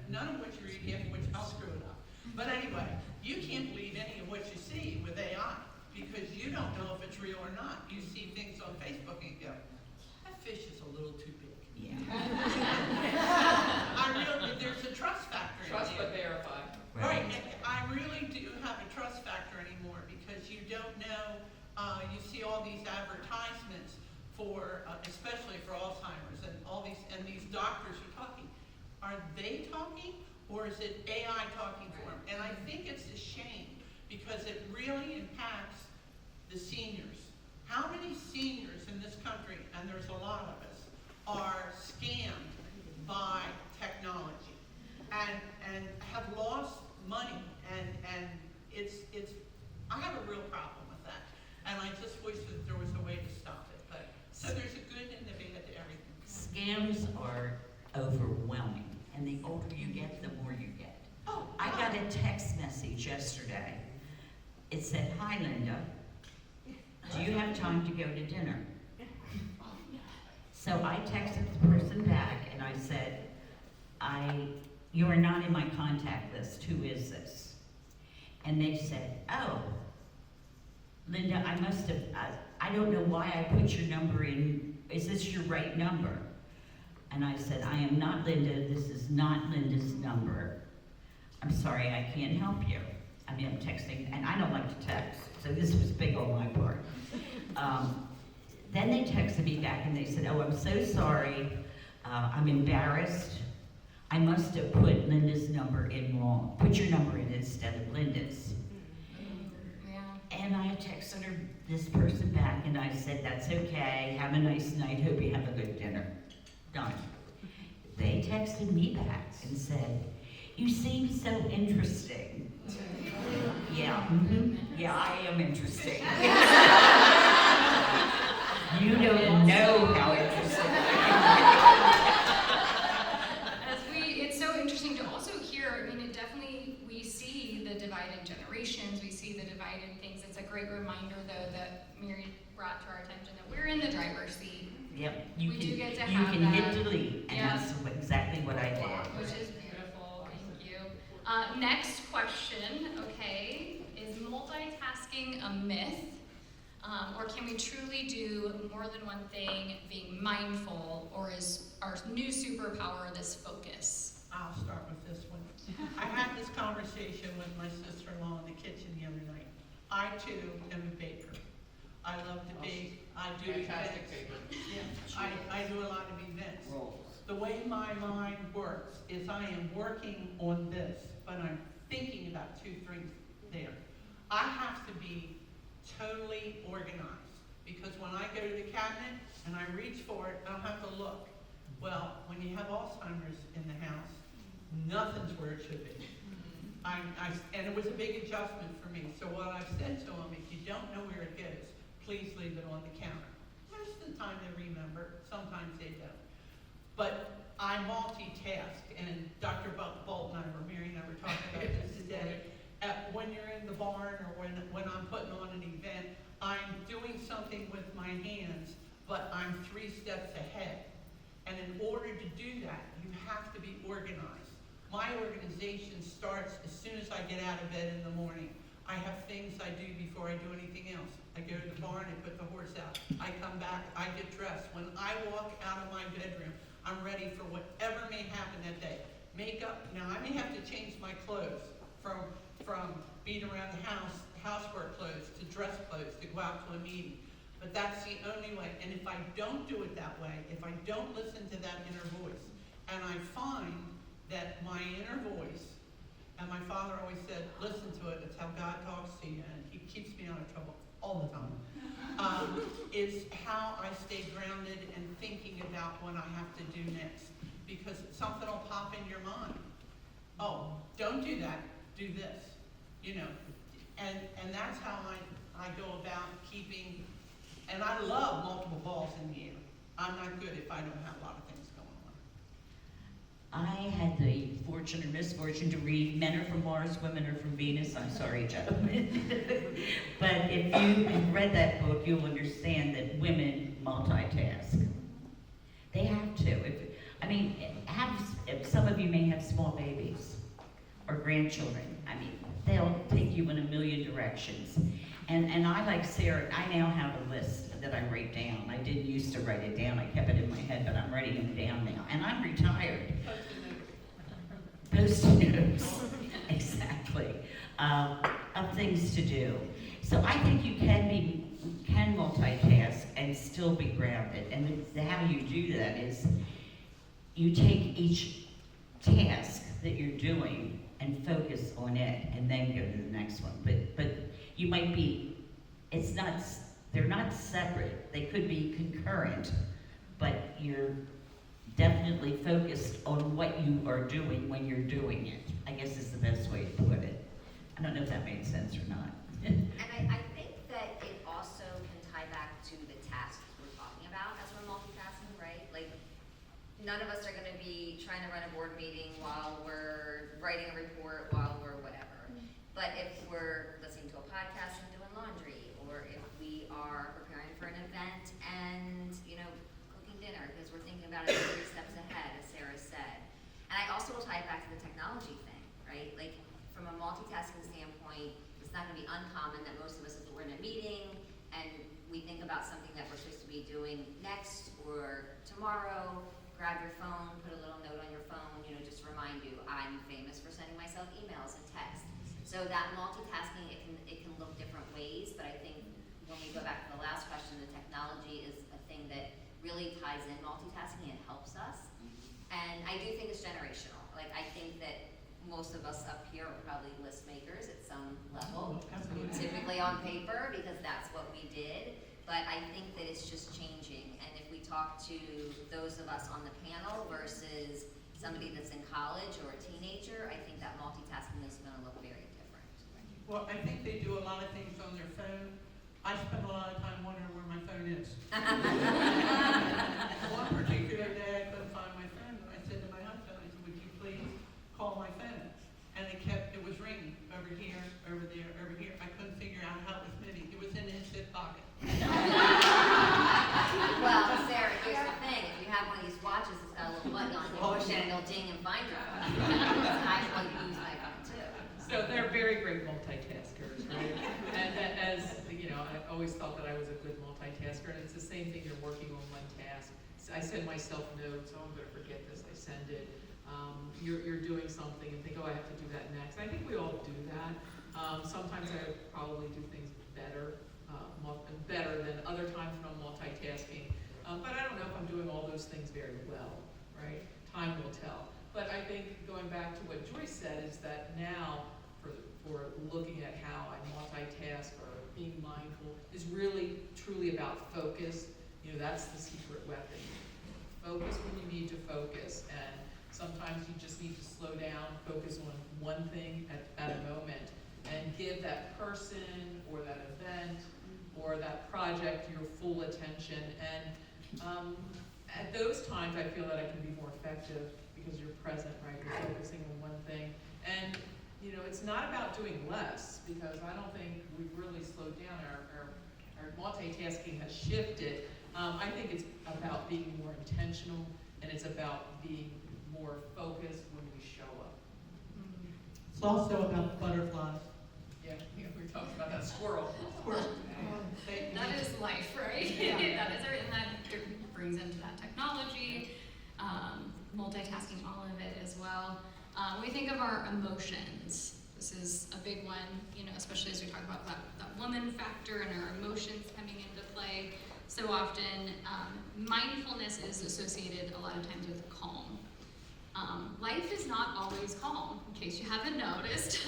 none of what you read, half of what I'll screw it up. But anyway, you can't believe any of what you see with AI because you don't know if it's real or not. You see things on Facebook and you go, that fish is a little too big. Yeah. There's a trust factor in Trust it. but verify. Right, and I really do have a trust factor anymore because you don't know, you see all these advertisements for, especially for Alzheimer's and all these, and these doctors are talking. Are they talking or is it AI talking for them? And I think it's a shame because it really impacts the seniors. How many seniors in this country, and there's a lot of us, are scammed by technology and have lost money and it's I have a real problem with that. And I just wish that there was a way to stop it. But so there's a good and a bad to everything. Scams are overwhelming, and the older you get, the more you get. Oh, I got a text message yesterday. It said, "Hi Linda, do you have time to go to dinner?" So I texted the person back and I said, "You are not in my contact list. Who is this?" And they said, "Oh, Linda, I don't know why I put your number in. Is this your right number?" And I said, "I am not Linda. This is not Linda's number. I'm sorry, I can't help you." I mean, I'm texting, and I don't like to text, so this was big on my part. Then they texted me back and they said, "Oh, I'm so sorry. I'm embarrassed. I must have put Linda's number in wrong. Put your number in instead of Linda's." Yeah. And I texted this person back and I said, "That's okay. Have a nice night. Hope you have a good dinner." Done. They texted me back and said, "You seem so interesting." Yeah, yeah, I am interesting. You don't know how interesting I It's so interesting to also hear, I mean, we see the divided generations, we see the divided things. It's a great reminder, though, that Mary brought to our attention that we're in the driver's seat, am. Yep, you We can, do get to you have can that. hit delete, and Yeah. that's exactly what I did. which is beautiful. Thank you. Next question, okay, is multitasking a myth? Or can we truly do more than one thing, being mindful, or is our new superpower this focus? I'll start with this one. I had this conversation with my sister-in-law in the kitchen the other night. I too am a baker. I love to bake. I do Fantastic events. baker. Yeah, I do a lot of events. The way my mind works is I am working on this, but I'm thinking about 2 things there. I have to be totally organized because when I go to the cabinet and I reach for it, I don't have to look. Well, when you have Alzheimer's in the house, nothing's where it should be. And it was a big adjustment for me. So what I've said to them, if you don't know where it goes, please leave it on the counter. Most of the time they remember, sometimes they don't. But I multitask, and Dr. Bolt and I, or Mary and I were talking about this today. When you're in the barn or when I'm putting on an event, I'm doing something with my hands, but I'm 3 steps ahead. And in order to do that, you have to be organized. My organization starts as soon as I get out of bed in the morning. I have things I do before I do anything else. I go to the barn, I put the horse out. I come back, I get dressed. When I walk out of my bedroom, I'm ready for whatever may happen that day. Makeup, now I may have to change my clothes from being around the house, housework clothes, to dress clothes, to go out to a meeting. But that's the only way. And if I don't do it that way, if I don't listen to that inner voice, and I find that my inner voice, and my father always said, listen to it, it's how God talks to you, and he keeps me out of trouble. all the time. It's how I stay grounded and thinking about what I have to do next, because something will pop in your mind. Oh, don't do that, do this, you know. And that's how I go about keeping, and I love multiple balls in the air. I'm not good if I don't have a lot of things going on. I had the fortune or misfortune to read Men Are From Mars, Women Are From Venus. I'm sorry, Joe. But if you have read that book, you'll understand that women multitask. They have to. If some of you may have small babies or grandchildren. I mean, they'll take you in a million directions. And I, like Sarah, I now have a list that I write down. I didn't used to write it down. I kept it in my head, but I'm writing them down now. And I'm retired. Post-it notes. Exactly. Of things to do. So I think you can multitask and still be grounded. And how you do that is you take each task that you're doing and focus on it, and then go to the next one. But you might be, they're not separate. They could be concurrent, but you're definitely focused on what you are doing when you're doing it, I guess is the best way to put it. I don't know if that made sense or not. And I think that it also can tie back to the tasks we're talking about as we're multitasking, right? Like, none of us are gonna be trying to run a board meeting while we're writing a report, while we're whatever. But if we're listening to a podcast and doing laundry, or if we are preparing for an event and, cooking dinner, because we're thinking about it 3 steps ahead, as Sarah said. And I also will tie it back to the technology thing, right? Like, from a multitasking standpoint, it's not gonna be uncommon that most of us, if we're in a meeting and we think about something that we're supposed to be doing next or tomorrow, grab your phone, put a little note on your phone, just to remind you, I'm famous for sending myself emails and texts. So that multitasking, it can look different ways, but I think when we go back to the last question, the technology is a thing that really ties in multitasking and helps us. And I do think it's generational. Like, I think that most of us up here are probably list makers at some level, typically on paper, because that's what we did. But I think that it's just changing. And if we talk to those of us on the panel versus somebody that's in college or a teenager, I think that multitasking is gonna look very different. Well, I think they do a lot of things on their phone. I spend a lot of time wondering where my phone is. One particular day, I couldn't find my phone, and I said to my husband, I said, would you please call my phone? And it was ringing over here, over there, over here. I couldn't figure out how it was moving. It was in his hip pocket. Well, Sarah, here's the thing. If you have one of these watches that's got a little button on it, you push it and it'll ding and find your phone. I like to use my phone too. So they're very great multitaskers, right? And that, as I always thought that I was a good multitasker, and it's the same thing. You're working on one task. I send myself notes. Oh, I'm going to forget this. I send it. You're doing something and think, oh, I have to do that next. I think we all do that. Sometimes I probably do things better than other times when I'm multitasking. But I don't know if I'm doing all those things very well, right? Time will tell. But I think going back to what Joyce said is that now for looking at how I multitask or being mindful is really truly about focus. That's the secret weapon. Focus when you need to focus, and sometimes you just need to slow down, focus on one thing at a moment, and give that person or that event or that project your full attention. And at those times, I feel that I can be more effective because you're present, right? You're focusing on one thing. And it's not about doing less, because I don't think we've really slowed down. Our multitasking has shifted. I think it's about being more intentional, and it's about being more focused when we show up. It's also about butterflies. Yeah, we talked about that squirrel. That is life, right? Yeah. That is it, and that brings into that technology, multitasking, all of it as well. We think of our emotions. This is a big one, especially as we talk about that woman factor and our emotions coming into play. So often, mindfulness is associated a lot of times with calm. Life is not always calm, in case you haven't noticed.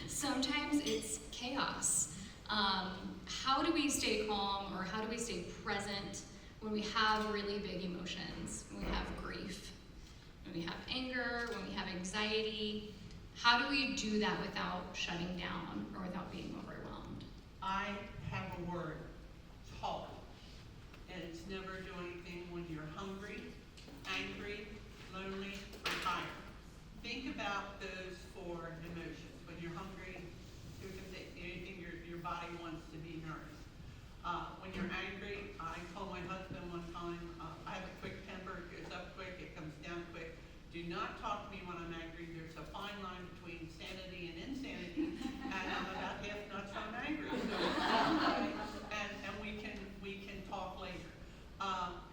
Sometimes it's chaos. How do we stay calm, or how do we stay present when we have really big emotions, when we have grief, when we have anger, when we have anxiety? How do we do that without shutting down or without being overwhelmed? I have a word, talk. And it's never do anything when you're hungry, angry, lonely, or tired. Think about those four emotions. When you're hungry, you can think anything your body wants to be nourished. When you're angry, I told my husband one time, I have a quick temper, it goes up quick, it comes down quick. Do not talk to me when I'm angry. There's a fine line between sanity and insanity, and I'm about half nuts when I'm angry. So, and we can talk later.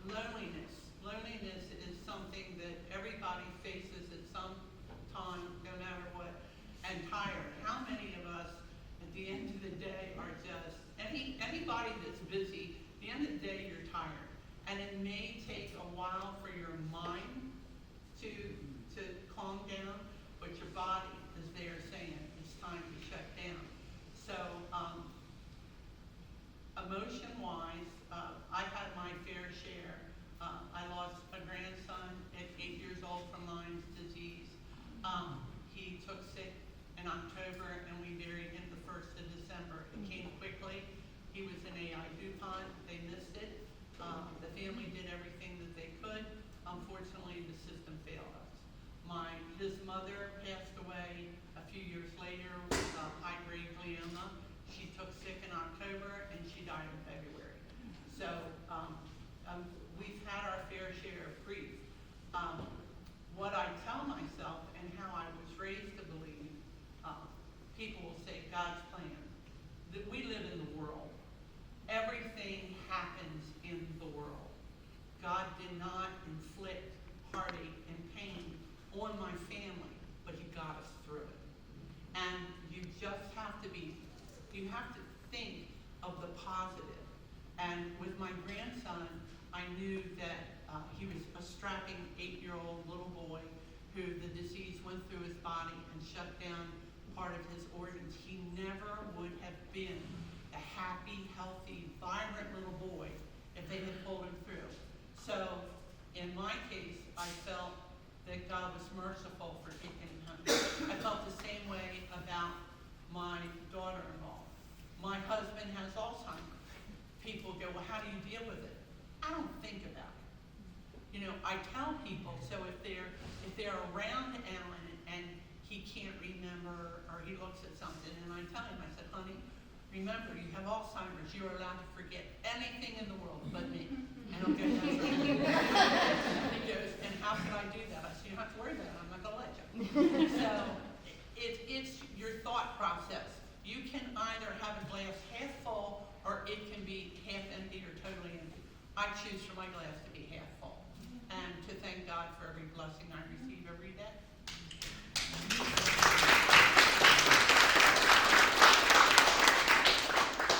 Loneliness is something that everybody faces at some time, no matter what. And tired. How many of us, at the end of the day, are just anybody that's busy? At the end of the day, you're tired, and it may take a while for your mind to calm down, but your body is there saying it's time to shut down. So, emotion-wise, I've had my fair share. I lost a grandson at 8 years old from Lyme's disease. He took sick in October, and we buried him the 1st of December. It came quickly. He was in AI DuPont. They missed it. The family did everything that they could. Unfortunately, the system failed us. His mother passed away a few years later with high-grade glioma. She took sick in October, and she died in February. So we've had our fair share of grief. What I tell myself and how I was raised to believe, people will say God's plan, that we live in the world. Everything happens in the world. God did not inflict heartache and pain on my family, but he got us through it. And you just have to think of the positive. And with my grandson, I knew that he was a strapping 8-year-old little boy who the disease went through his body and shut down part of his organs. He never would have been a happy, healthy, vibrant little boy if they had pulled him through. So, in my case, I felt that God was merciful for taking him home. I felt the same way about my daughter-in-law. My husband has Alzheimer's. People go, well, how do you deal with it? I don't think about it. You know, I tell people, so if they're around Alan and he can't remember or he looks at something, and I tell him, I said, honey, remember, you have Alzheimer's. You're allowed to forget anything in the world but me. And he'll go, that's right. He goes, and how can I do that? I said, you don't have to worry about it. I'm not going to let you. So it's your thought process. You can either have a glass half full or it can be half empty or totally empty. I choose for my glass to be half full and to thank God for every blessing I receive every day.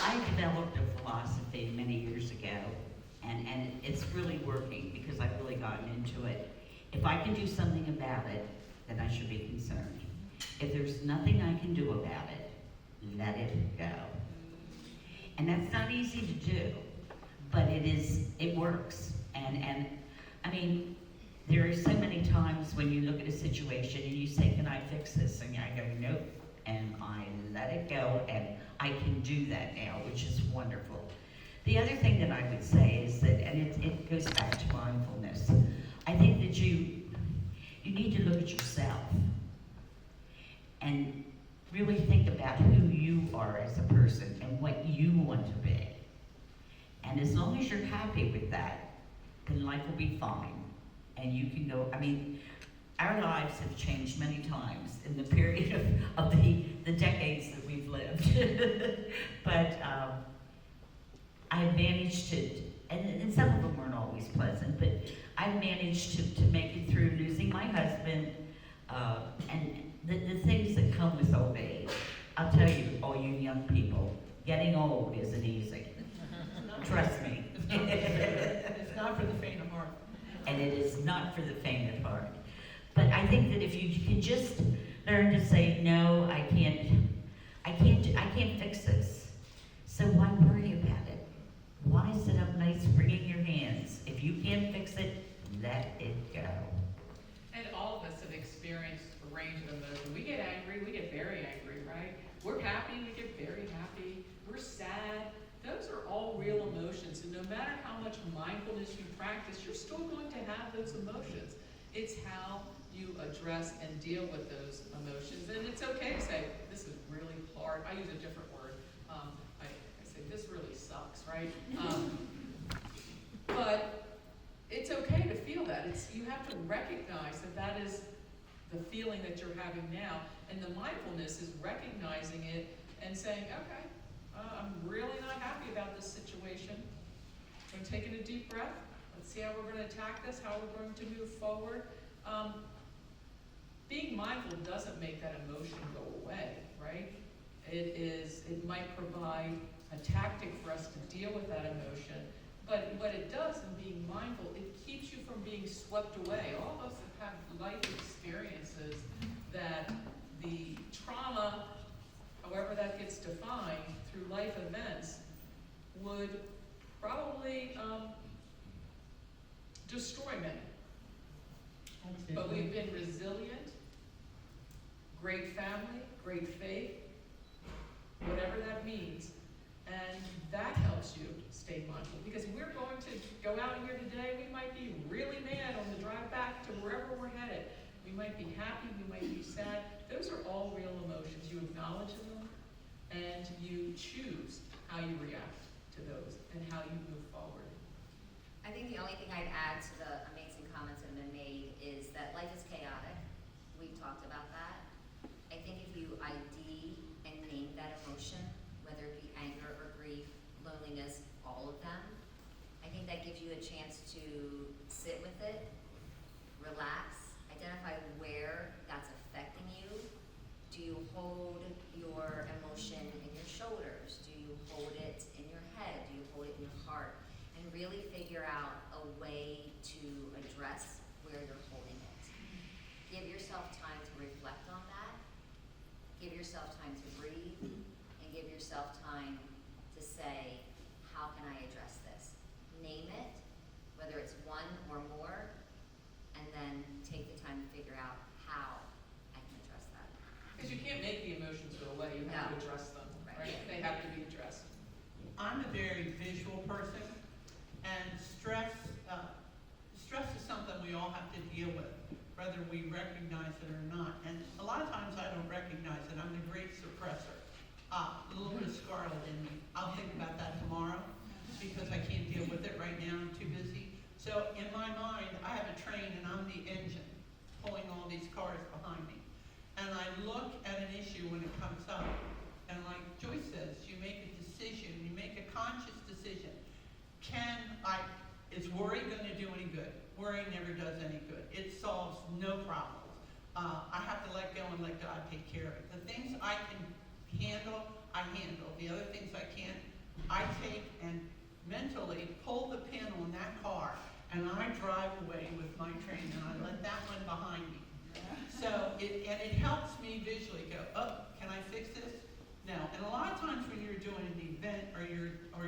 I developed a philosophy many years ago, and it's really working because I've really gotten into it. If I can do something about it, then I should be concerned. If there's nothing I can do about it, let it go. And that's not easy to do, but it works. And I mean, there are so many times when you look at a situation and you say, can I fix this? And I go, nope. And I let it go, and I can do that now, which is wonderful. The other thing that I would say is that, and it goes back to mindfulness, I think that you need to look at yourself and really think about who you are as a person and what you want to be. And as long as you're happy with that, then life will be fine. And you can go, I mean, our lives have changed many times in the period of the decades that we've lived. But I've managed to, and some of them weren't always pleasant, but I've managed to make it through losing my husband, and the things that come with old age. I'll tell you, all you young people, getting old isn't easy. Trust me. It's not for the faint of heart. And it is not for the faint of heart. But I think that if you can just learn to say, no, I can't fix this. So why worry about it? Why sit up nights wringing your hands? If you can't fix it, let it go. And all of us have experienced a range of emotion. We get angry, we get very angry, right? We're happy, we get very happy. We're sad. Those are all real emotions, and no matter how much mindfulness you practice, you're still going to have those emotions. It's how you address and deal with those emotions. And it's okay to say, this is really hard. I use a different word. I say, this really sucks, right? But it's okay to feel that. You have to recognize that that is the feeling that you're having now. And the mindfulness is recognizing it and saying, okay, I'm really not happy about this situation. I'm taking a deep breath. Let's see how we're going to attack this, how we're going to move forward. Being mindful doesn't make that emotion go away, right? It might provide a tactic for us to deal with that emotion, but what it does in being mindful, it keeps you from being swept away. All of us have life experiences that the trauma, however that gets defined, through life events, would probably destroy many. But we've been resilient, great family, great faith, whatever that means, and that helps you stay mindful. Because we're going to go out here today, we might be really mad on the drive back to wherever we're headed. We might be happy, we might be sad. Those are all real emotions. You acknowledge them, and you choose how you react to those and how you move forward. I think the only thing I'd add to the amazing comments that have been made is that life is chaotic. We've talked about that. I think if you ID and name that emotion, whether it be anger or grief, loneliness, all of them, I think that gives you a chance to sit with it, relax, identify where that's affecting you. Do you hold your emotion in your shoulders? Do you hold it in your head? Do you hold it in your heart? And really figure out a way to address where you're holding it. Give yourself time to reflect on that. Give yourself time to breathe. And give yourself time to say, how can I address this? Name it, whether it's one or more, and then take the time to figure out how I can address that. Because you can't make the emotions go away, you have to No. address them, Right. right? They have to be addressed. I'm a very visual person, and stress is something we all have to deal with, whether we recognize it or not. And a lot of times I don't recognize it. I'm the great suppressor. A little bit of scarlet in me. I'll think about that tomorrow because I can't deal with it right now. I'm too busy. So in my mind, I have a train and I'm the engine pulling all these cars behind me. And I look at an issue when it comes up. And like Joyce says, you make a decision. You make a conscious decision. Is worry going to do any good? Worry never does any good. It solves no problems. I have to let go and let God take care of it. The things I can handle, I handle. The other things I can't, I take and mentally pull the pin on that car and I drive away with my train and I let that one behind me. So it helps me visually go, oh, can I fix this? No. And a lot of times when you're doing an event or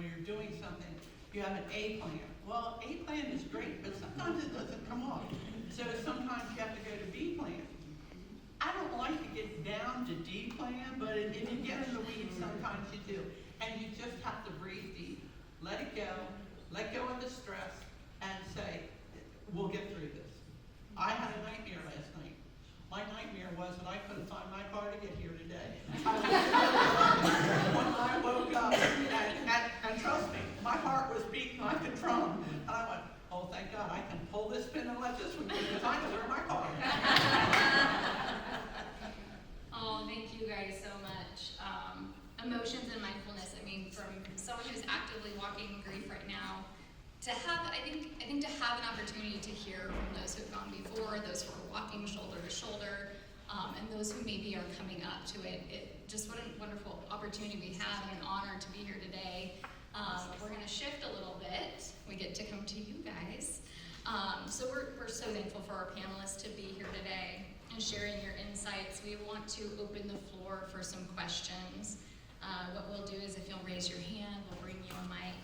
you're doing something, you have an A plan. Well, A plan is great, but sometimes it doesn't come off. So sometimes you have to go to B plan. I don't like to get down to D plan, but if you get in the weeds, sometimes you do. And you just have to breathe deep. Let it go. Let go of the stress and say, we'll get through this. I had a nightmare last night. My nightmare was that I couldn't find my car to get here today. When I woke up, and trust me, my heart was beating like a drum. And I went, oh, thank God, I can pull this pin and let this one go because I know where my car is. Oh, thank you guys so much. Emotions and mindfulness. I mean, from someone who's actively walking in grief right now, to have, I think to have an opportunity to hear from those who've gone before, those who are walking shoulder to shoulder, and those who maybe are coming up to it. Just what a wonderful opportunity we have and an honor to be here today. We're going to shift a little bit. We get to come to you guys. So we're so thankful for our panelists to be here today and sharing your insights. We want to open the floor for some questions. What we'll do is if you'll raise your hand, we'll bring you a mic.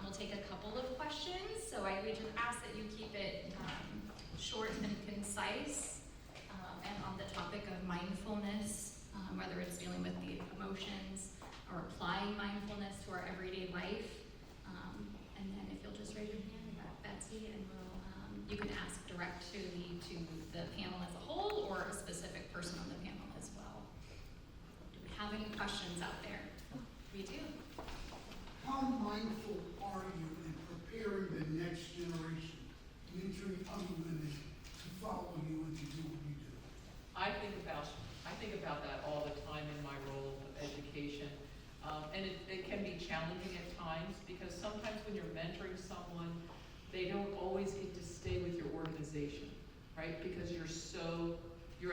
We'll take a couple of questions, so I would just ask that you keep it short and concise, and on the topic of mindfulness, whether it's dealing with the emotions or applying mindfulness to our everyday life. And then if you'll just raise your hand, Betsy, and you can ask direct to the panel as a whole or a specific person on the panel as well. Do we have any questions out there? We do. How mindful are you in preparing the next generation, mentoring other women to follow you and to do what you do? I think about that all the time in my role of education. And it can be challenging at times because sometimes when you're mentoring someone, they don't always get to stay with your organization, right? Because you're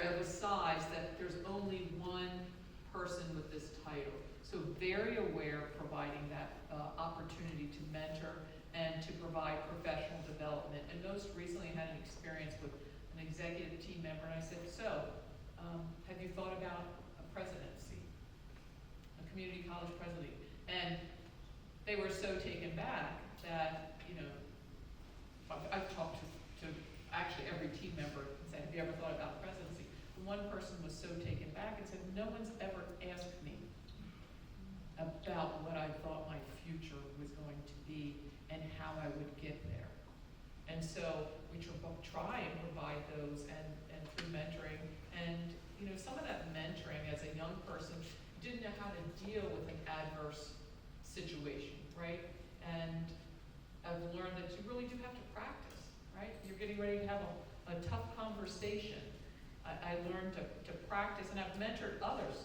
of a size that there's only one person with this title. So very aware of providing that opportunity to mentor and to provide professional development. And most recently I had an experience with an executive team member, and I said, so, have you thought about a presidency, a community college presidency? And they were so taken back that, I've talked to actually every team member and said, have you ever thought about presidency? And one person was so taken back and said, no one's ever asked me about what I thought my future was going to be and how I would get there. And so we try and provide those and through mentoring. And some of that mentoring as a young person didn't know how to deal with an adverse situation, right? And I've learned that you really do have to practice, right? You're getting ready to have a tough conversation. I learned to practice, and I've mentored others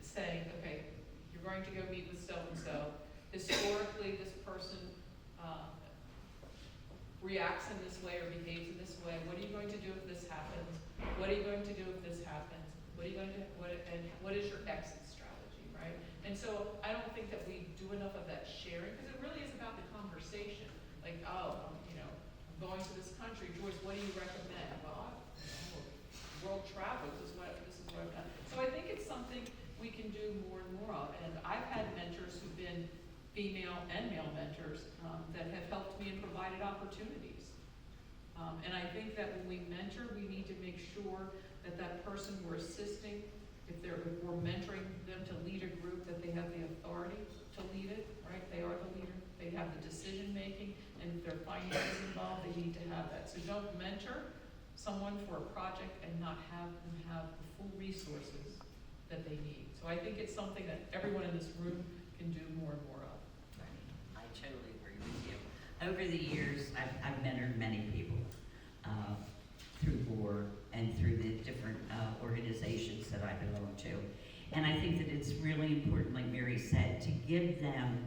saying, okay, you're going to go meet with so-and-so. Historically, this person reacts in this way or behaves in this way. What are you going to do if this happens? What are you going to do if this happens? What is your exit strategy, right? And so I don't think that we do enough of that sharing, because it really is about the conversation. Like, I'm going to this country. Joyce, what do you recommend? Well, world travel, this is what I've done. So I think it's something we can do more and more of. And I've had mentors who've been female and male mentors that have helped me and provided opportunities. And I think that when we mentor, we need to make sure that that person we're assisting, if we're mentoring them to lead a group, that they have the authority to lead it, right? They are the leader. They have the decision making, and if their finances involved, they need to have that. So don't mentor someone for a project and not have them have the full resources that they need. So I think it's something that everyone in this room can do more and more of. I totally agree with you. Over the years, I've mentored many people through board and through the different organizations that I belong to. And I think that it's really important, like Mary said, to give them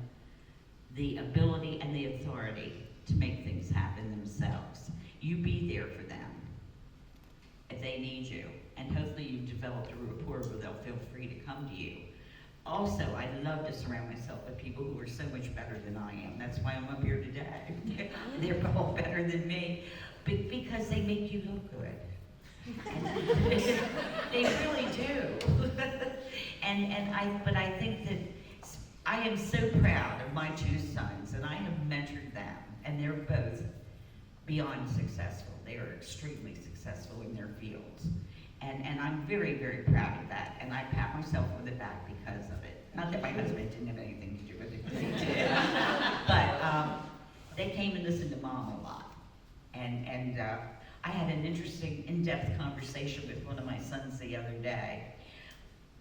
the ability and the authority to make things happen themselves. You be there for them if they need you. And hopefully you've developed a rapport where they'll feel free to come to you. Also, I love to surround myself with people who are so much better than I am. That's why I'm up here today. They're all better than me, but because they make you look good. They really do. But I think that I am so proud of my two sons, and I have mentored them, and they're both beyond successful. They are extremely successful in their fields. And I'm very, very proud of that, and I pat myself on the back because of it. Not that my husband didn't have anything to do with it, because he did. But they came and listened to Mom a lot. And I had an interesting, in-depth conversation with one of my sons the other day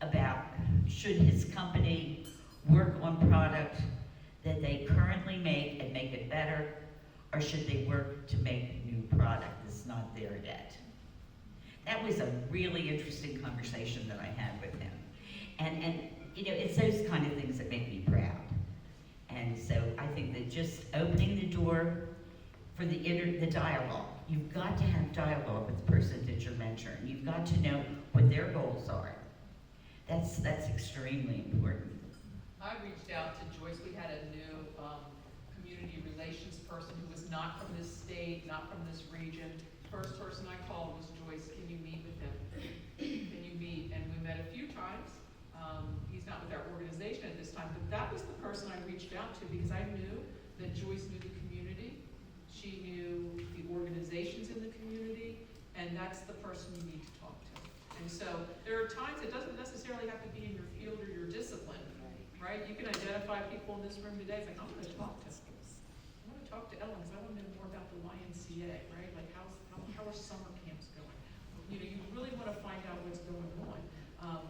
about should his company work on product that they currently make and make it better, or should they work to make new product that's not there yet? That was a really interesting conversation that I had with him. And it's those kind of things that make me proud. And so I think that just opening the door for the dialogue. You've got to have dialogue with the person that you're mentoring. You've got to know what their goals are. That's extremely important. I reached out to Joyce. We had a new community relations person who was not from this state, not from this region. First person I called was Joyce. Can you meet with him? Can you meet? And we met a few times. He's not with our organization at this time, but that was the person I reached out to because I knew that Joyce knew the community, she knew the organizations in the community, and that's the person you need to talk to. And so there are times it doesn't necessarily have to be in your field or your discipline, right? You can identify people in this room today, it's like, I'm gonna talk to Ellen because I want to know more about the YMCA, right? Like how are summer camps going? You know, you really want to find out what's going on.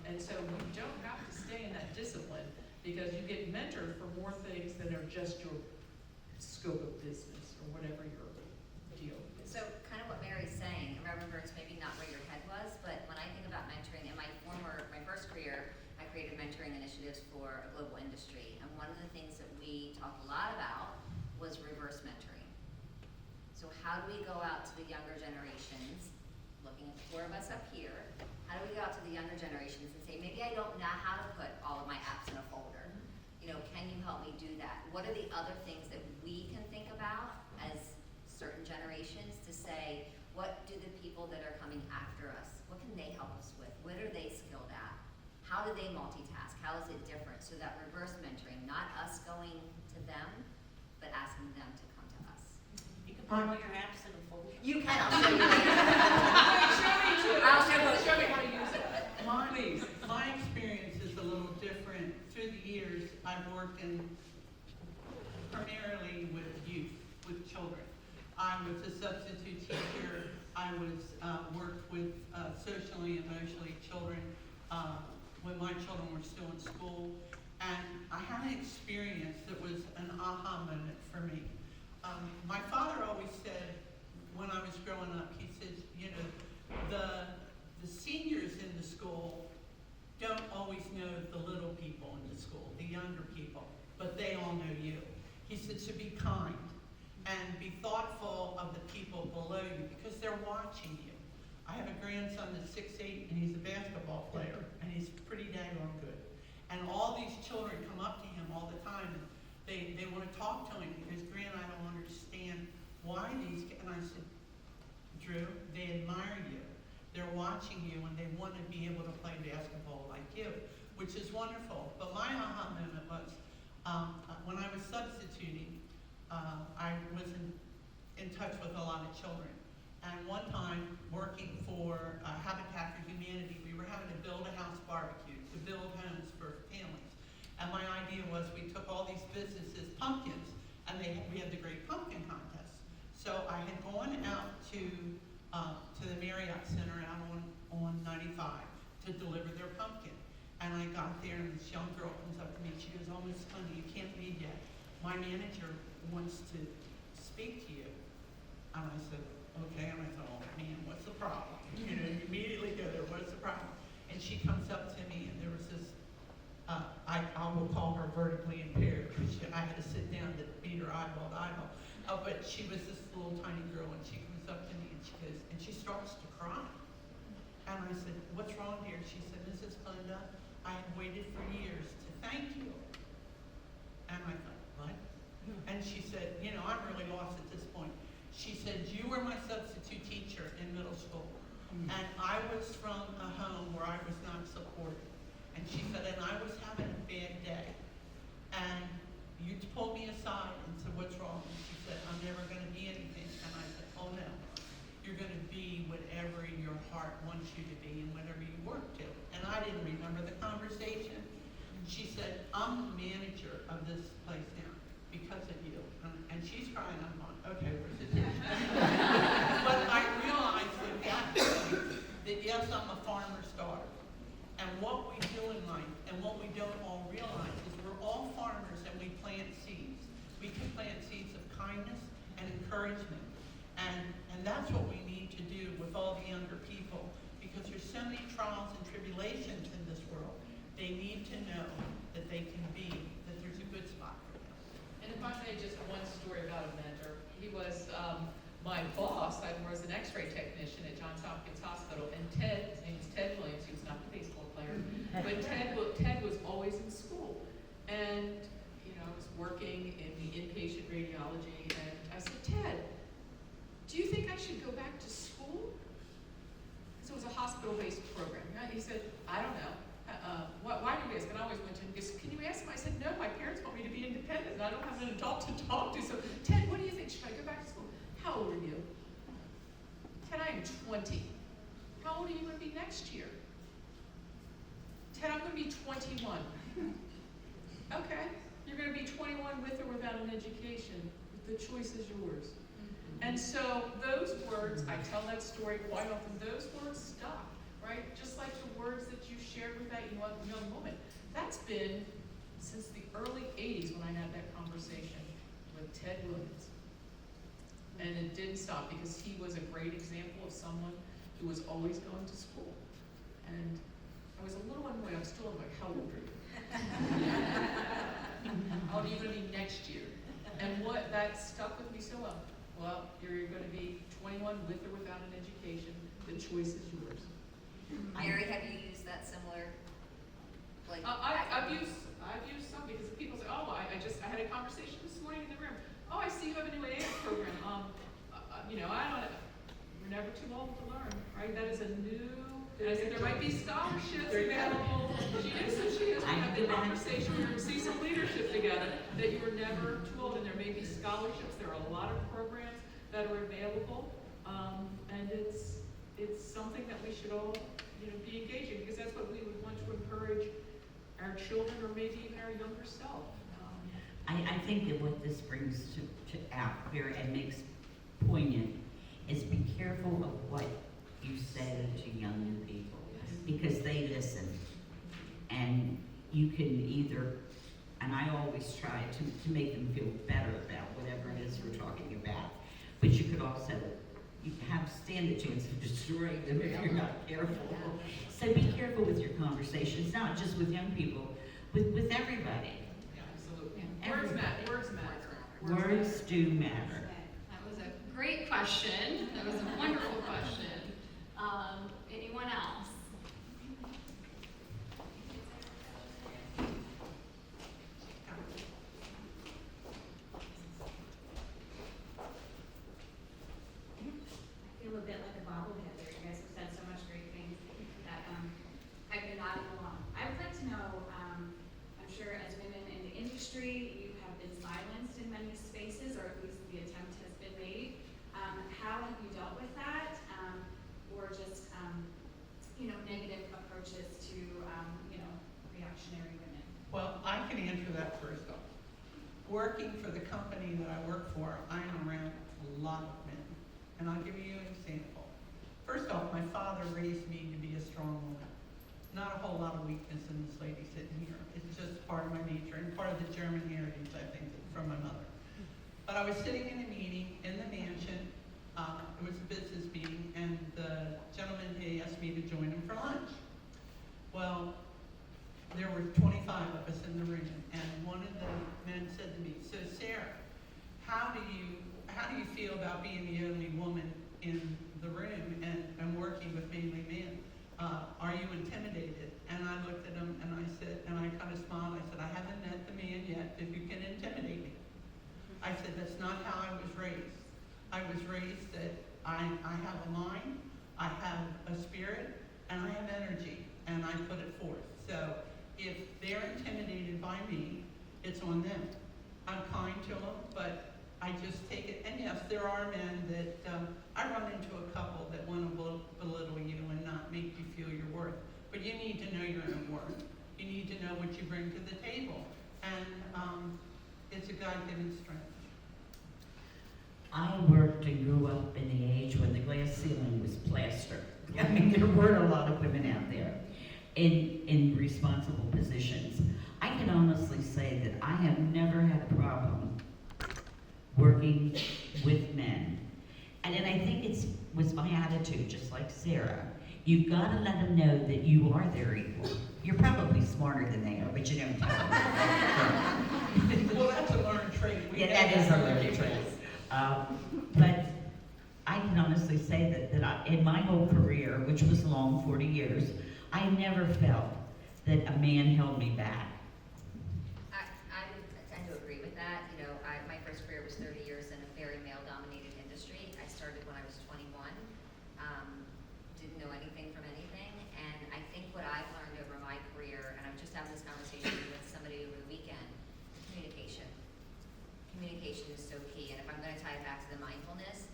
And so you don't have to stay in that discipline because you get mentored for more things than are just your scope of business or whatever your deal is. So kind of what Mary's saying, and remember it's maybe not where your head was, but when I think about mentoring, in my first career, I created mentoring initiatives for a global industry. And one of the things that we talked a lot about was reverse mentoring. So how do we go out to the younger generations, looking at the four of us up here, how do we go out to the younger generations and say, maybe I don't know how to put all of my apps in a folder. You know, can you help me do that? What are the other things that we can think about as certain generations to say, what do the people that are coming after us, what can they help us with? What are they skilled at? How do they multitask? How is it different? So that reverse mentoring, not us going to them, but asking them to come to us. You can put all your apps in a folder. You can, I'll show you later. I'll Show me how to use it. My experience is a little different. Through the years, I've worked primarily with youth, with children. I was a substitute teacher. I worked with socially and emotionally children when my children were still in school. And I had an experience that was an aha moment for me. My father always said, when I was growing up, he said, you know, the seniors in the school don't always know the little people in the school, the younger people, but they all know you. He said to be kind and be thoughtful of the people below you because they're watching you. I have a grandson that's 6'8", and he's a basketball player, and he's pretty daggone good. And all these children come up to him all the time, and they want to talk to him because, Gran, I don't understand why these kids, and I said, Drew, they admire you. They're watching you, and they want to be able to play basketball like you, which is wonderful. But my aha moment was when I was substituting, I was in touch with a lot of children. And one time, working for Habitat for Humanity, we were having to build a house barbecue, to build homes for families. And my idea was we took all these businesses, pumpkins, and we had the Great Pumpkin Contest. So I had gone out to the Marriott Center out on 95 to deliver their pumpkin. And I got there, and this young girl comes up to me, and she goes, "Oh, Miss Honey, you can't leave yet. My manager wants to speak to you." And I said, okay, and I thought, oh man, what's the problem? You know, you immediately go there, what's the problem? And she comes up to me, and there was this, I will call her vertically impaired, because I had to sit down to beat her eyeball to eyeball. But she was this little tiny girl, and she comes up to me, and she goes, and she starts to cry. And I said, what's wrong, dear? She said, Mrs. Glenda, I have waited for years to thank you. And I thought, what? And she said, you know, I'm really lost at this point. She said, you were my substitute teacher in middle school, and I was from a home where I was not supported. And she said, and I was having a bad day, and you pulled me aside and said, what's wrong? And she said, I'm never going to be anything. And I said, oh no, you're going to be whatever your heart wants you to be and whatever you work to. And I didn't remember the conversation. She said, I'm the manager of this place now because of you. And she's crying, I'm going, okay, where's the teacher? But I realized that yes, I'm a farmer's daughter. And what we do in life and what we don't all realize is we're all farmers and we plant seeds. We can plant seeds of kindness and encouragement. And that's what we need to do with all the younger people, because there's so many trials and tribulations in this world. They need to know that they can be, that there's a good spot for them. And if I may, just one story about a mentor. He was my boss. I was an x-ray technician at Johns Hopkins Hospital, and Ted, his name is Ted Williams, he was not the baseball player, but Ted was always in school. And, you know, I was working in the inpatient radiology, and I said, Ted, do you think I should go back to school? So it was a hospital-based program. Right? He said, I don't know. Why do you ask? And I always went to am 20. How old are you going to be next year? Ted, I'm going to be 21. Okay, you're going to be 21 with or without an education. The choice is yours. And so those words, I tell that story quite often, those words stuck, right? Just like the words that you shared with that young woman. That's been since the early 80s when I had that conversation with Ted Williams. And it didn't stop because he was a great example of someone who was always going to school. And I was a little annoyed, I'm still annoyed, how old are you? How old are you going to be next year? And what that stuck with me so well. Well, you're going to be 21 with or without an education. The choice is yours. Mary, have you used that similar, like? I've used some because people say, oh, I had a conversation this morning in the room. Oh, I see you have a new AA program. We're never too old to learn, right? That is a new, and I said there might be scholarships available. She is. We had the conversation, we were in seasoned leadership together, that you were never too old, and there may be scholarships. There are a lot of programs that are available, and it's something that we should all, be engaging, because that's what we would want to encourage our children or maybe even our younger self. I think that what this brings to out here and makes poignant is be careful of what you say to young people, because they listen. And you can either, and I always try to make them feel better about whatever it is we're talking about, but you could also, you stand a chance of destroying them if you're not careful. So be careful with your conversations, not just with young people, with everybody. Yeah, absolutely. Everybody. Words matter. Words do matter. That was a great question. That was a wonderful question. Anyone else? I feel a bit like a bobblehead there. You guys have said so much great things that I've been nodding along. I would like to know, I'm sure as women in the industry, you have been silenced in many spaces, or at least the attempt has been made. How have you dealt with that? Or just, negative approaches to, reactionary women? Well, I can answer that first off. Working for the company that I work for, I am around a lot of men. And I'll give you an example. First off, my father raised me to be a strong woman. Not a whole lot of weakness in this lady sitting here. It's just part of my nature and part of the German heritage, I think, from my mother. But I was sitting in a meeting in the mansion. It was a business meeting, and the gentleman had asked me to join him for lunch. Well, there were 25 of us in the room, and one of the men said to me, "So Sarah, how do you feel about being the only woman in the room and working with mainly men? Are you intimidated?" And I looked at him and I said, and I kind of smiled. I said, "I haven't met the man yet who can intimidate me." I said, "That's not how I was raised. I was raised that I have a mind, I have a spirit, and I have energy, and I put it forth. So if they're intimidated by me, it's on them. I'm kind to them, but I just take it." And yes, there are men that, I run into a couple that want to belittle you and not make you feel your worth. But you need to know your own worth. You need to know what you bring to the table. And it's a God-given strength. I worked and grew up in the age when the glass ceiling was plaster. I mean, there weren't a lot of women out there in responsible positions. I can honestly say that I have never had a problem working with men. And I think it was my attitude, just like Sarah. You've got to let them know that you are their equal. You're probably smarter than they are, but you don't tell them. Well, that's a learned trait. Yeah, that is a learned trait. But I can honestly say that in my whole career, which was long, 40 years, I never felt that a man held me back. I would tend to agree with that. My first career was 30 years in a very male-dominated industry. I started when I was 21. Didn't know anything from anything. And I think what I've learned over my career, and I was just having this conversation with somebody over the weekend, communication. Communication is so key. And if I'm going to tie it back to the mindfulness,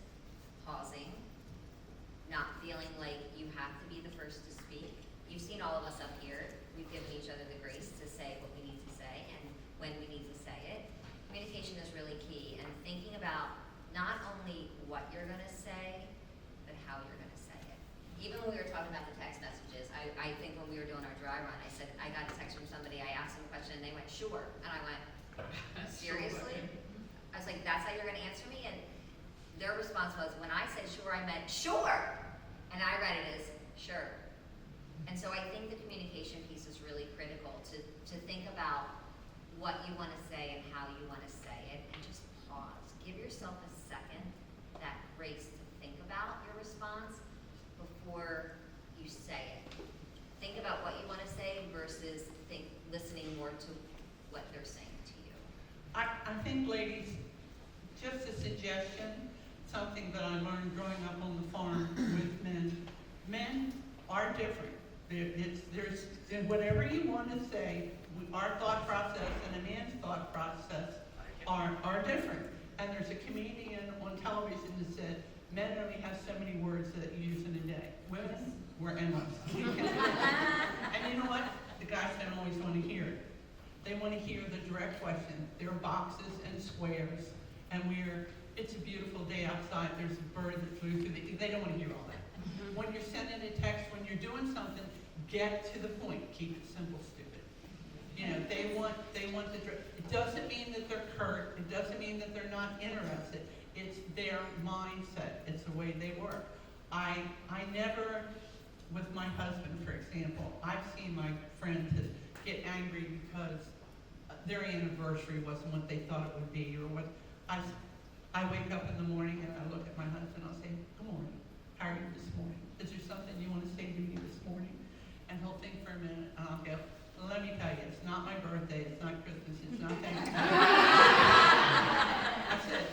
pausing, not feeling like you have to be the first to speak. You've seen all of us up here. We've given each other the grace to say what we need to say and when we need to say it. Communication is really key, and thinking about not only what you're gonna say, but how you're gonna say it. Even when we were talking about the text messages, I think when we were doing our dry run, I said, I got a text from somebody, I asked them a question, and they went, sure. And I went, seriously? I was like, that's how you're gonna answer me? And their response was, when I said sure, I meant sure. And I read it as sure. And so I think the communication piece is really critical to think about what you want to say and how you want to say it, and just pause. Give yourself a second, that grace to think about your response before you say it. Think about what you want to say versus listening more to what they're saying to you. I think, ladies, just a suggestion, something that I learned growing up on the farm with men. Men are different. There's whatever you want to say, our thought process and a man's thought process are different. And there's a comedian on television that said, men only have so many words that you use in a day. Women, we're endless. And you know what? The guys don't always want to hear it. They want to hear the direct question. There are boxes and squares, and it's a beautiful day outside, there's a bird that flew through they don't want to hear all that. When you're sending a text, when you're doing something, get to the point. Keep it simple, stupid. You know, they want it doesn't mean that they're curt. It doesn't mean that they're not interested. It's their mindset. It's the way they work. I never, with my husband, for example, I've seen my friends get angry because their anniversary wasn't what they thought it would be, or what. I wake up in the morning and I look at my husband. I'll say, "Good morning. How are you this morning? Is there something you want to say to me this morning?" And he'll think for a minute, and I'll go, "Let me tell you, it's not my birthday, it's not Christmas, it's not Thanksgiving." I said,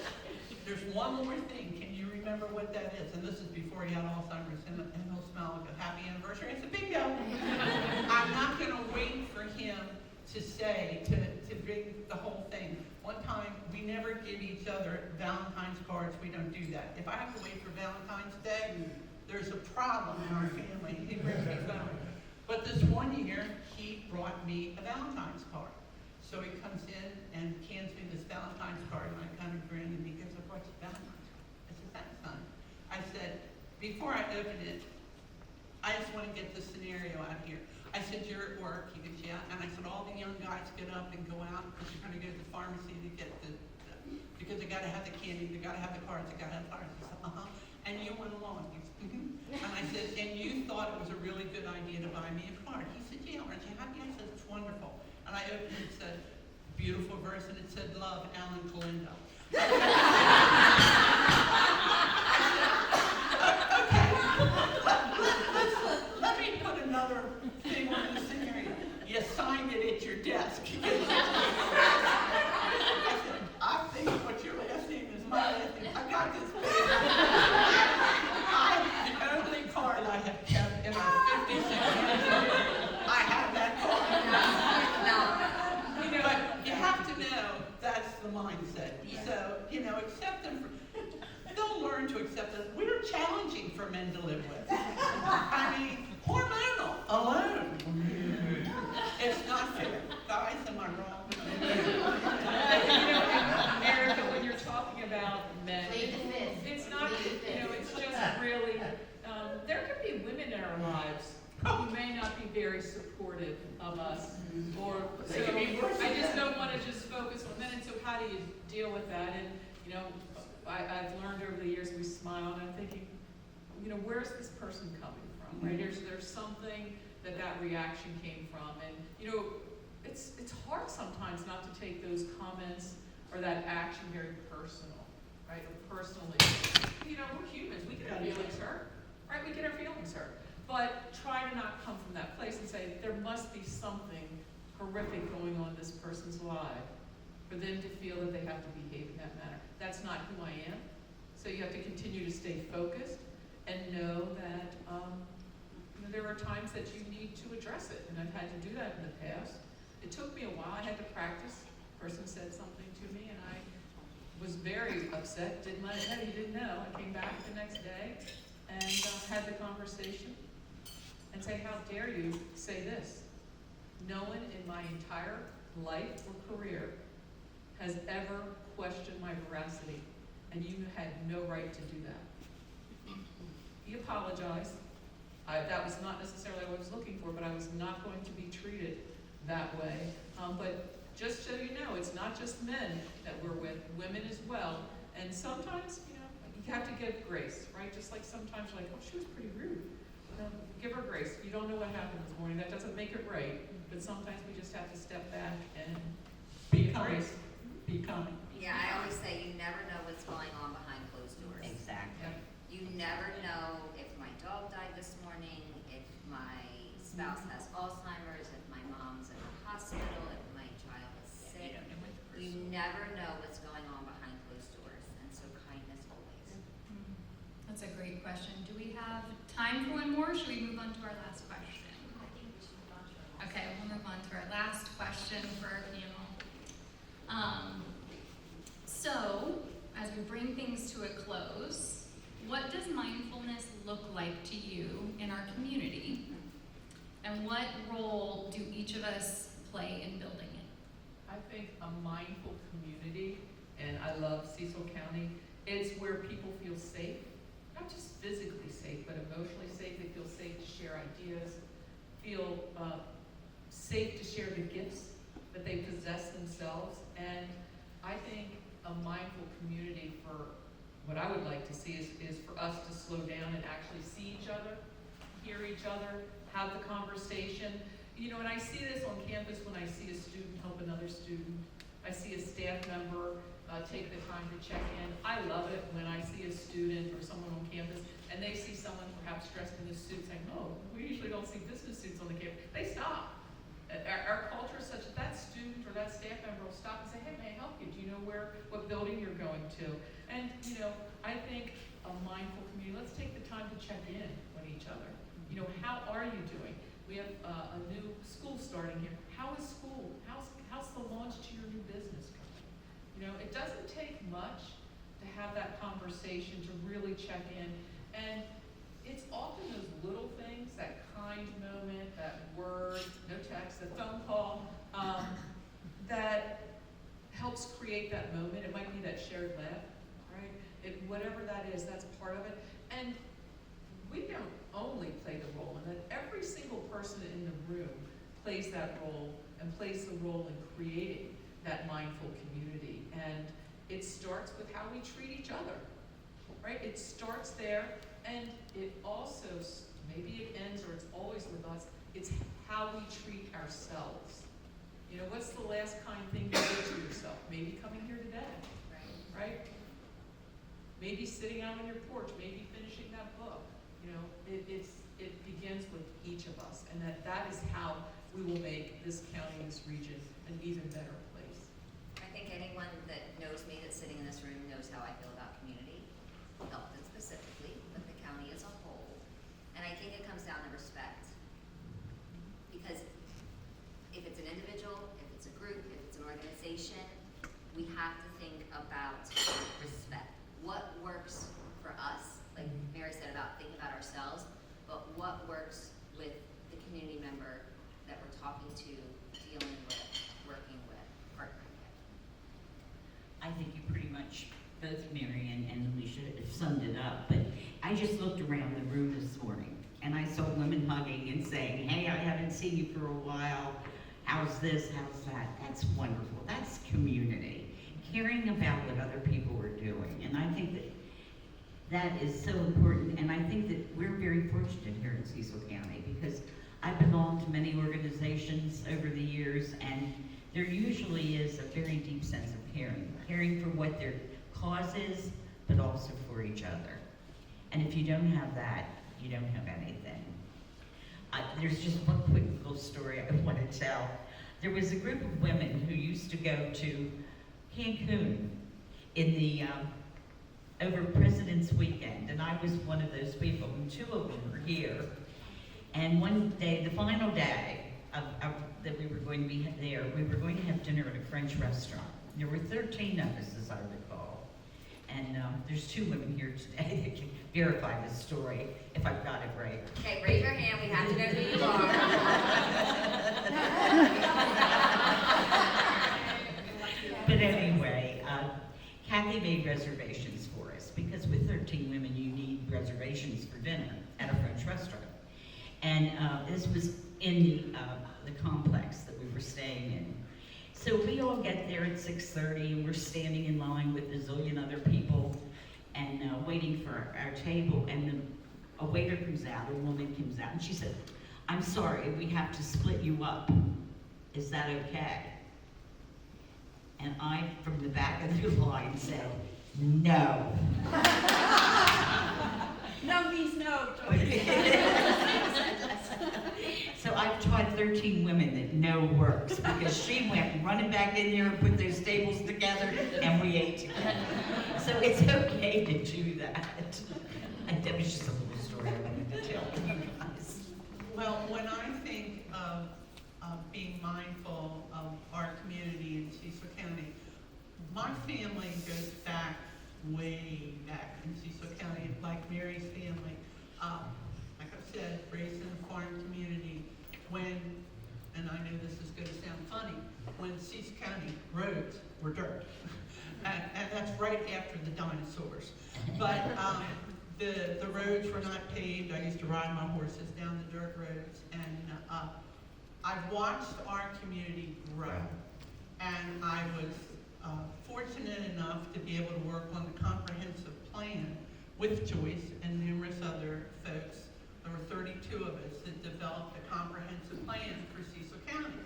"There's one more thing. Can you remember what that is?" And this is before he had Alzheimer's, and he'll smile and go, "Happy anniversary." It's a bingo. I'm not going to wait for him to say, to bring the whole thing. One time, we never give each other Valentine's cards. We don't do that. If I have to wait for Valentine's Day, there's a problem in our family. He brings me flowers. But this one year, he brought me a Valentine's card. So he comes in and hands me this Valentine's card, and I kind of grin, and he goes, "I brought you a Valentine's card." I said, "That's fine." I said, before I opened it, I just want to get the scenario out here. I said, "You're at work." He goes, "Yeah." And I said, "All the young guys get up and go out because you're going to go to the pharmacy to get because they got to have the candy, they got to have the cards, they got to have the cards." He said, "Uh-huh." And you went along. He said, "Mm-hmm." And I said, "And you thought it was a really good idea to buy me a card?" He said, "Yeah, aren't you happy?" I said, "It's wonderful." And I opened it, it said, beautiful verse, and it said, "Love, Alan Calindo." Let me put another thing on the scenario. You signed it at your desk. I said, "I think what your last name is my last name. I got this baby." The only card I have kept in our 56 years. I have that card. But you have to know that's the mindset. Yeah. So, accept them. They'll learn to accept us. We're challenging for men to live with. I mean, hormonal alone. It's not fair. Guys, am I wrong? Erica, when you're talking about men, Plead the fifth. it's not, Plead the fifth. it's just really, there can be women in our lives who may not be very supportive of us, or, so, They can be worse than I just that. don't wanna just focus on men, and so how do you deal with that? And, I've learned over the years, we smile, and I'm thinking, where's this person coming from, right? There's something that reaction came from, and, it's hard sometimes not to take those comments or that action very personal, right, or personally. We're humans, we get our feelings hurt, right, we get our feelings hurt. But try to not come from that place and say, there must be something horrific going on in this person's life for them to feel that they have to behave in that manner. That's not who I am. So you have to continue to stay focused and know that there are times that you need to address it. And I've had to do that in the past. It took me a while. I had to practice. A person said something to me, and I was very upset. Didn't let it know. He didn't know. I came back the next day, and had the conversation and say, how dare you say this? No one in my entire life or career has ever questioned my veracity, and you had no right to do that. He apologized. That was not necessarily what I was looking for, but I was not going to be treated that way. But just so you know, it's not just men that we're with, women as well. And sometimes, you know, you have to give grace, right? Just like sometimes you're like, oh, she was pretty rude. Give her grace. You don't know what happened this morning. That doesn't make it right. But sometimes we just have to step back and Be give kind. grace. Be kind. Yeah, I always say you never know what's going on behind closed doors. Exactly. You never know if my dog died this morning, if my spouse has Alzheimer's, if my mom's in the hospital, if my child is sick. You never know what's going on behind closed doors, and so kindness always. That's a great question. Do we have time for one more, or should we move on to our last question? Okay, we'll move on to our last question for our panel. So, as we bring things to a close, what does mindfulness look like to you in our community? And what role do each of us play in building it? I think a mindful community, and I love Cecil County, it's where people feel safe, not just physically safe, but emotionally safe. They feel safe to share ideas, feel safe to share the gifts that they possess themselves. And I think a mindful community, for what I would like to see is for us to slow down and actually see each other, hear each other, have the conversation. You know, and I see this on campus when I see a student help another student. I see a staff member take the time to check in. I love it when I see a student or someone on campus and they see someone perhaps dressed in a suit saying, oh, we usually don't see business suits on the campus. They stop. Our culture is such that that student or that staff member will stop and say, hey, may I help you? Do you know what building you're going to? And, you know, I think a mindful community, let's take the time to check in on each other. You know, how are you doing? We have a new school starting here. How is school? How's the launch to your new business going? You know, it doesn't take much to have that conversation, to really check in. And it's often those little things, that kind moment, that word, no text, a phone call, that helps create that moment. It might be that shared laugh, right? Whatever that is, that's part of it. And we don't only play the role in it. Every single person in the room plays that role and plays the role in creating that mindful community. And it starts with how we treat each other, right? It starts there, and it also, maybe it ends or it's always with us, it's how we treat ourselves. You know, what's the last kind thing you did to yourself? Maybe coming here today, right? Maybe sitting out on your porch, maybe finishing that book. You know, it begins with each of us, and that is how we will make this county, this region, an even better place. I think anyone that knows me that's sitting in this room knows how I feel about community, Elton specifically, but the county as a whole. And I think it comes down to respect. Because if it's an individual, if it's a group, if it's an organization, we have to think about respect. What works for us, like Mary said about thinking about ourselves, but what works with the community member that we're talking to, dealing with, working with, partnering with. I think you pretty much, both Mary and Alicia, have summed it up, but I just looked around the room this morning and I saw women hugging and saying, hey, I haven't seen you for a while. How's this? How's that? That's wonderful. That's community. Caring about what other people are doing. And I think that is so important. And I think that we're very fortunate here in Cecil County because I belong to many organizations over the years, and there usually is a very deep sense of caring for what their cause is, but also for each other. And if you don't have that, you don't have anything. There's just one quick little story I want to tell. There was a group of women who used to go to Cancun in the over President's Weekend, and I was one of those people, and two of them were here. And one day, the final day that we were going to be there, we were going to have dinner at a French restaurant. There were 13 of us, as I recall. And there's 2 women here today that can verify this story, if I've got it right. Okay, raise your hand, we have to know who you are. But anyway, Kathy made reservations for us, because with 13 women, you need reservations for dinner at a French restaurant. And this was in the complex that we were staying in. So we all get there at 6:30, and we're standing in line with a zillion other people, and waiting for our table, and a waiter comes out, a woman comes out, and she said, "I'm sorry, we have to split you up. Is that okay?" And I, from the back of the line, said, "No." No means no. So I've taught 13 women that no works, because she went running back in there and put those tables together, and we ate together. So it's okay to do that. And that was just a little story I wanted to tell you guys. Well, when I think of being mindful of our community in Cecil County, my family goes back, way back in Cecil County, like Mary's family. Like I said, raised in a farm community when, and I know this is gonna sound funny, when Cecil County roads were dirt. And that's right after the dinosaurs. But the roads were not paved. I used to ride my horses down the dirt roads, and I've watched our community grow. And I was fortunate enough to be able to work on the comprehensive plan with Joyce and numerous other folks. There were 32 of us that developed a comprehensive plan for Cecil County.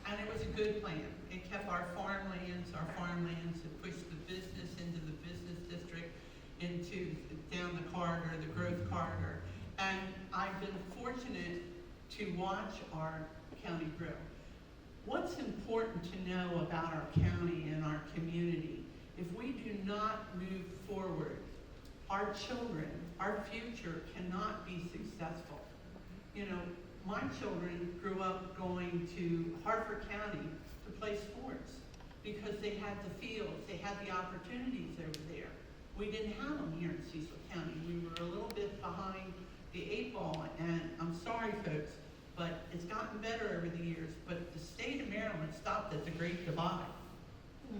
And it was a good plan. It kept our farmlands that pushed the business into the business district, into down the corridor, the growth corridor. And I've been fortunate to watch our county grow. What's important to know about our county and our community, if we do not move forward, our children, our future cannot be successful. You know, my children grew up going to Harford County to play sports because they had the fields, they had the opportunities over there. We didn't have them here in Cecil County. We were a little bit behind the 8 ball, and I'm sorry, folks, but it's gotten better over the years. But the state of Maryland stopped at the Great Divide.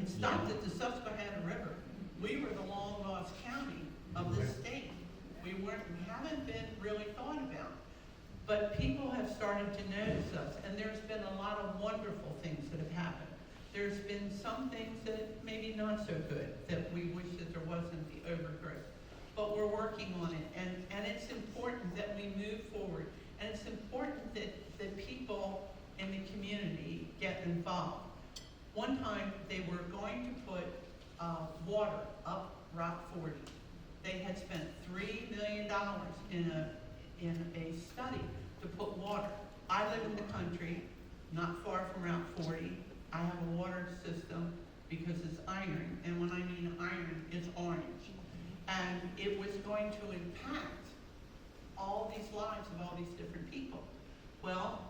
It stopped at the Susquehanna River. We were the long lost county of the state. We haven't been really thought about. But people have started to notice us, and there's been a lot of wonderful things that have happened. There's been some things that maybe not so good, that we wish that there wasn't the overgrowth. But we're working on it, and it's important that we move forward. And it's important that people in the community get involved. One time, they were going to put water up Route 40. They had spent $3 million in a study to put water. I live in the country, not far from Route 40. I have a water system because it's iron, and when I mean iron, it's orange. And it was going to impact all these lives of all these different people. Well,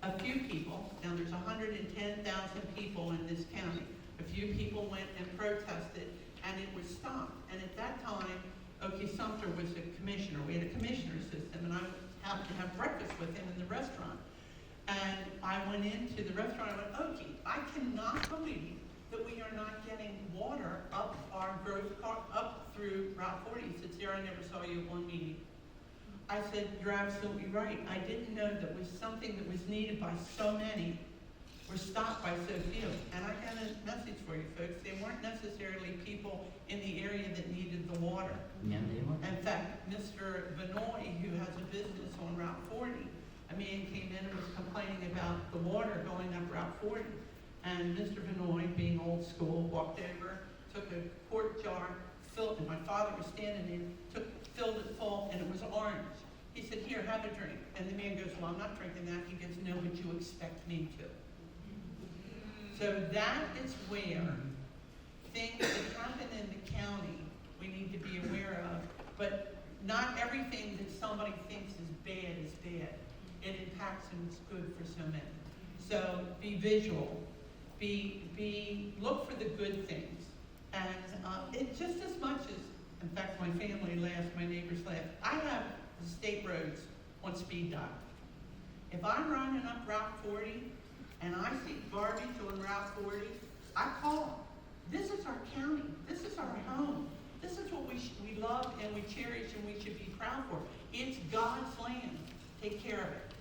a few people, now there's 110,000 people in this county, a few people went and protested, and it was stopped. And at that time, Okie Sumter was a commissioner. We had a commissioner system, and I happened to have breakfast with him in the restaurant. And I went into the restaurant, and I went, Okie, I cannot believe that we are not getting water up our up through Route 40. He said, Sarah, I never saw you at one meeting. I said, you're absolutely right. I didn't know that was something that was needed by so many, were stopped by so few. And I got a message for you folks. They weren't necessarily people in the area that needed the water. No, they weren't. In fact, Mr. Vinoy, who has a business on Route 40, a man came in and was complaining about the water going up Route 40. And Mr. Vinoy, being old school, walked over, took a quart jar, filled it. My father was standing in, filled it full, and it was orange. He said, here, have a drink. And the man goes, well, I'm not drinking that. He goes, no, but you expect me to. So that is where things that happen in the county we need to be aware of. But not everything that somebody thinks is bad is bad. It impacts and it's good for so many. So be visual. Look for the good things. And it just as much as, in fact, my family laughs, my neighbors laugh. I have the state roads on speed dial. If I'm running up Route 40 and I see garbage on Route 40, I call. This is our county. This is our home. This is what we love and we cherish and we should be proud for. It's God's land. Take care of it.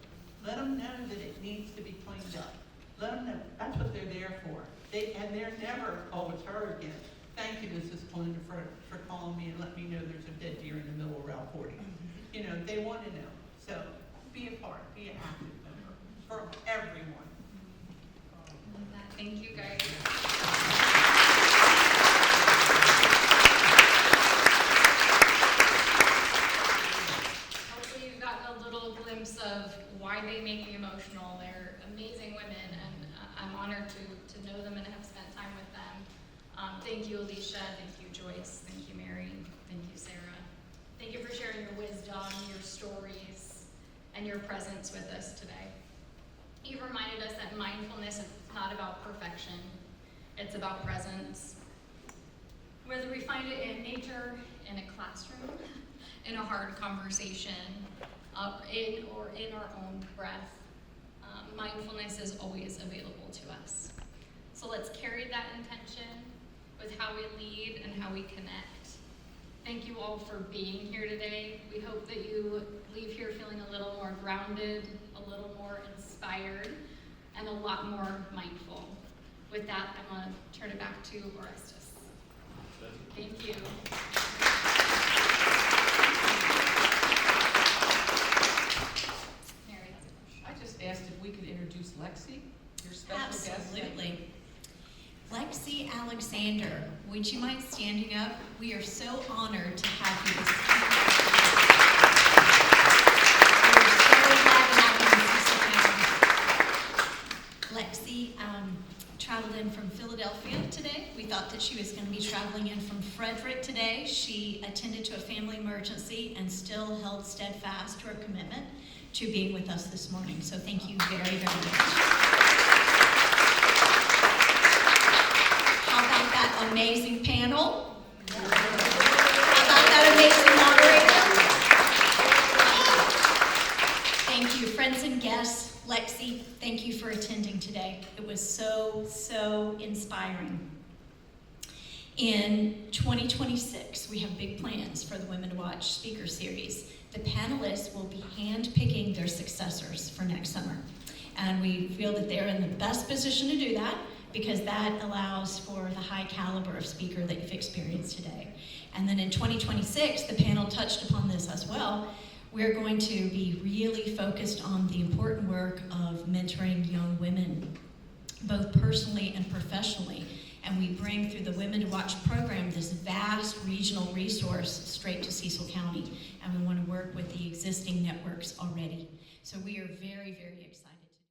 Let them know that it needs to be cleaned up. Let them know. That's what they're there for. And they're never, oh, it's her again. Thank you, Mrs. Clinton, for calling me and letting me know there's a dead deer in the middle of Route 40. You know, they want to know. So be a part, be an active member for everyone. Love that. Thank you, guys. Hopefully you've gotten a little glimpse of why they make me emotional. They're amazing women, and I'm honored to know them and have spent time with them. Thank you, Alicia. Thank you, Joyce. Thank you, Mary. Thank you, Sarah. Thank you for sharing your wisdom, your stories, and your presence with us today. You've reminded us that mindfulness is not about perfection. It's about presence. Whether we find it in nature, in a classroom, in a hard conversation, in our own breath, mindfulness is always available to us. So let's carry that intention with how we lead and how we connect. Thank you all for being here today. We hope that you leave here feeling a little more grounded, a little more inspired, and a lot more mindful. With that, I'm going to turn it back to Orestes. Thank you. Mary has a question. I just asked if we could introduce Lexi, your special guest. Absolutely. Lexi Alexander, would you mind standing up? We are so honored to have you this We're so glad to have you in Cecil County. Lexi traveled in from Philadelphia today. We thought that she was going to be traveling in from Frederick today. She attended to a family emergency and still held steadfast to her commitment to being with us this morning. So thank you very, very much. How about that amazing panel? How about that amazing moderator? Thank you, friends and guests. Lexi, thank you for attending today. It was so inspiring. In 2026, we have big plans for the Women to Watch speaker series. The panelists will be hand-picking their successors for next summer. And we feel that they're in the best position to do that because that allows for the high caliber of speaker that you've experienced today. And then in 2026, the panel touched upon this as well. We're going to be really focused on the important work of mentoring young women, both personally and professionally. And we bring through the Women to Watch program this vast regional resource straight to Cecil County. And we want to work with the existing networks already. So we are very, very excited.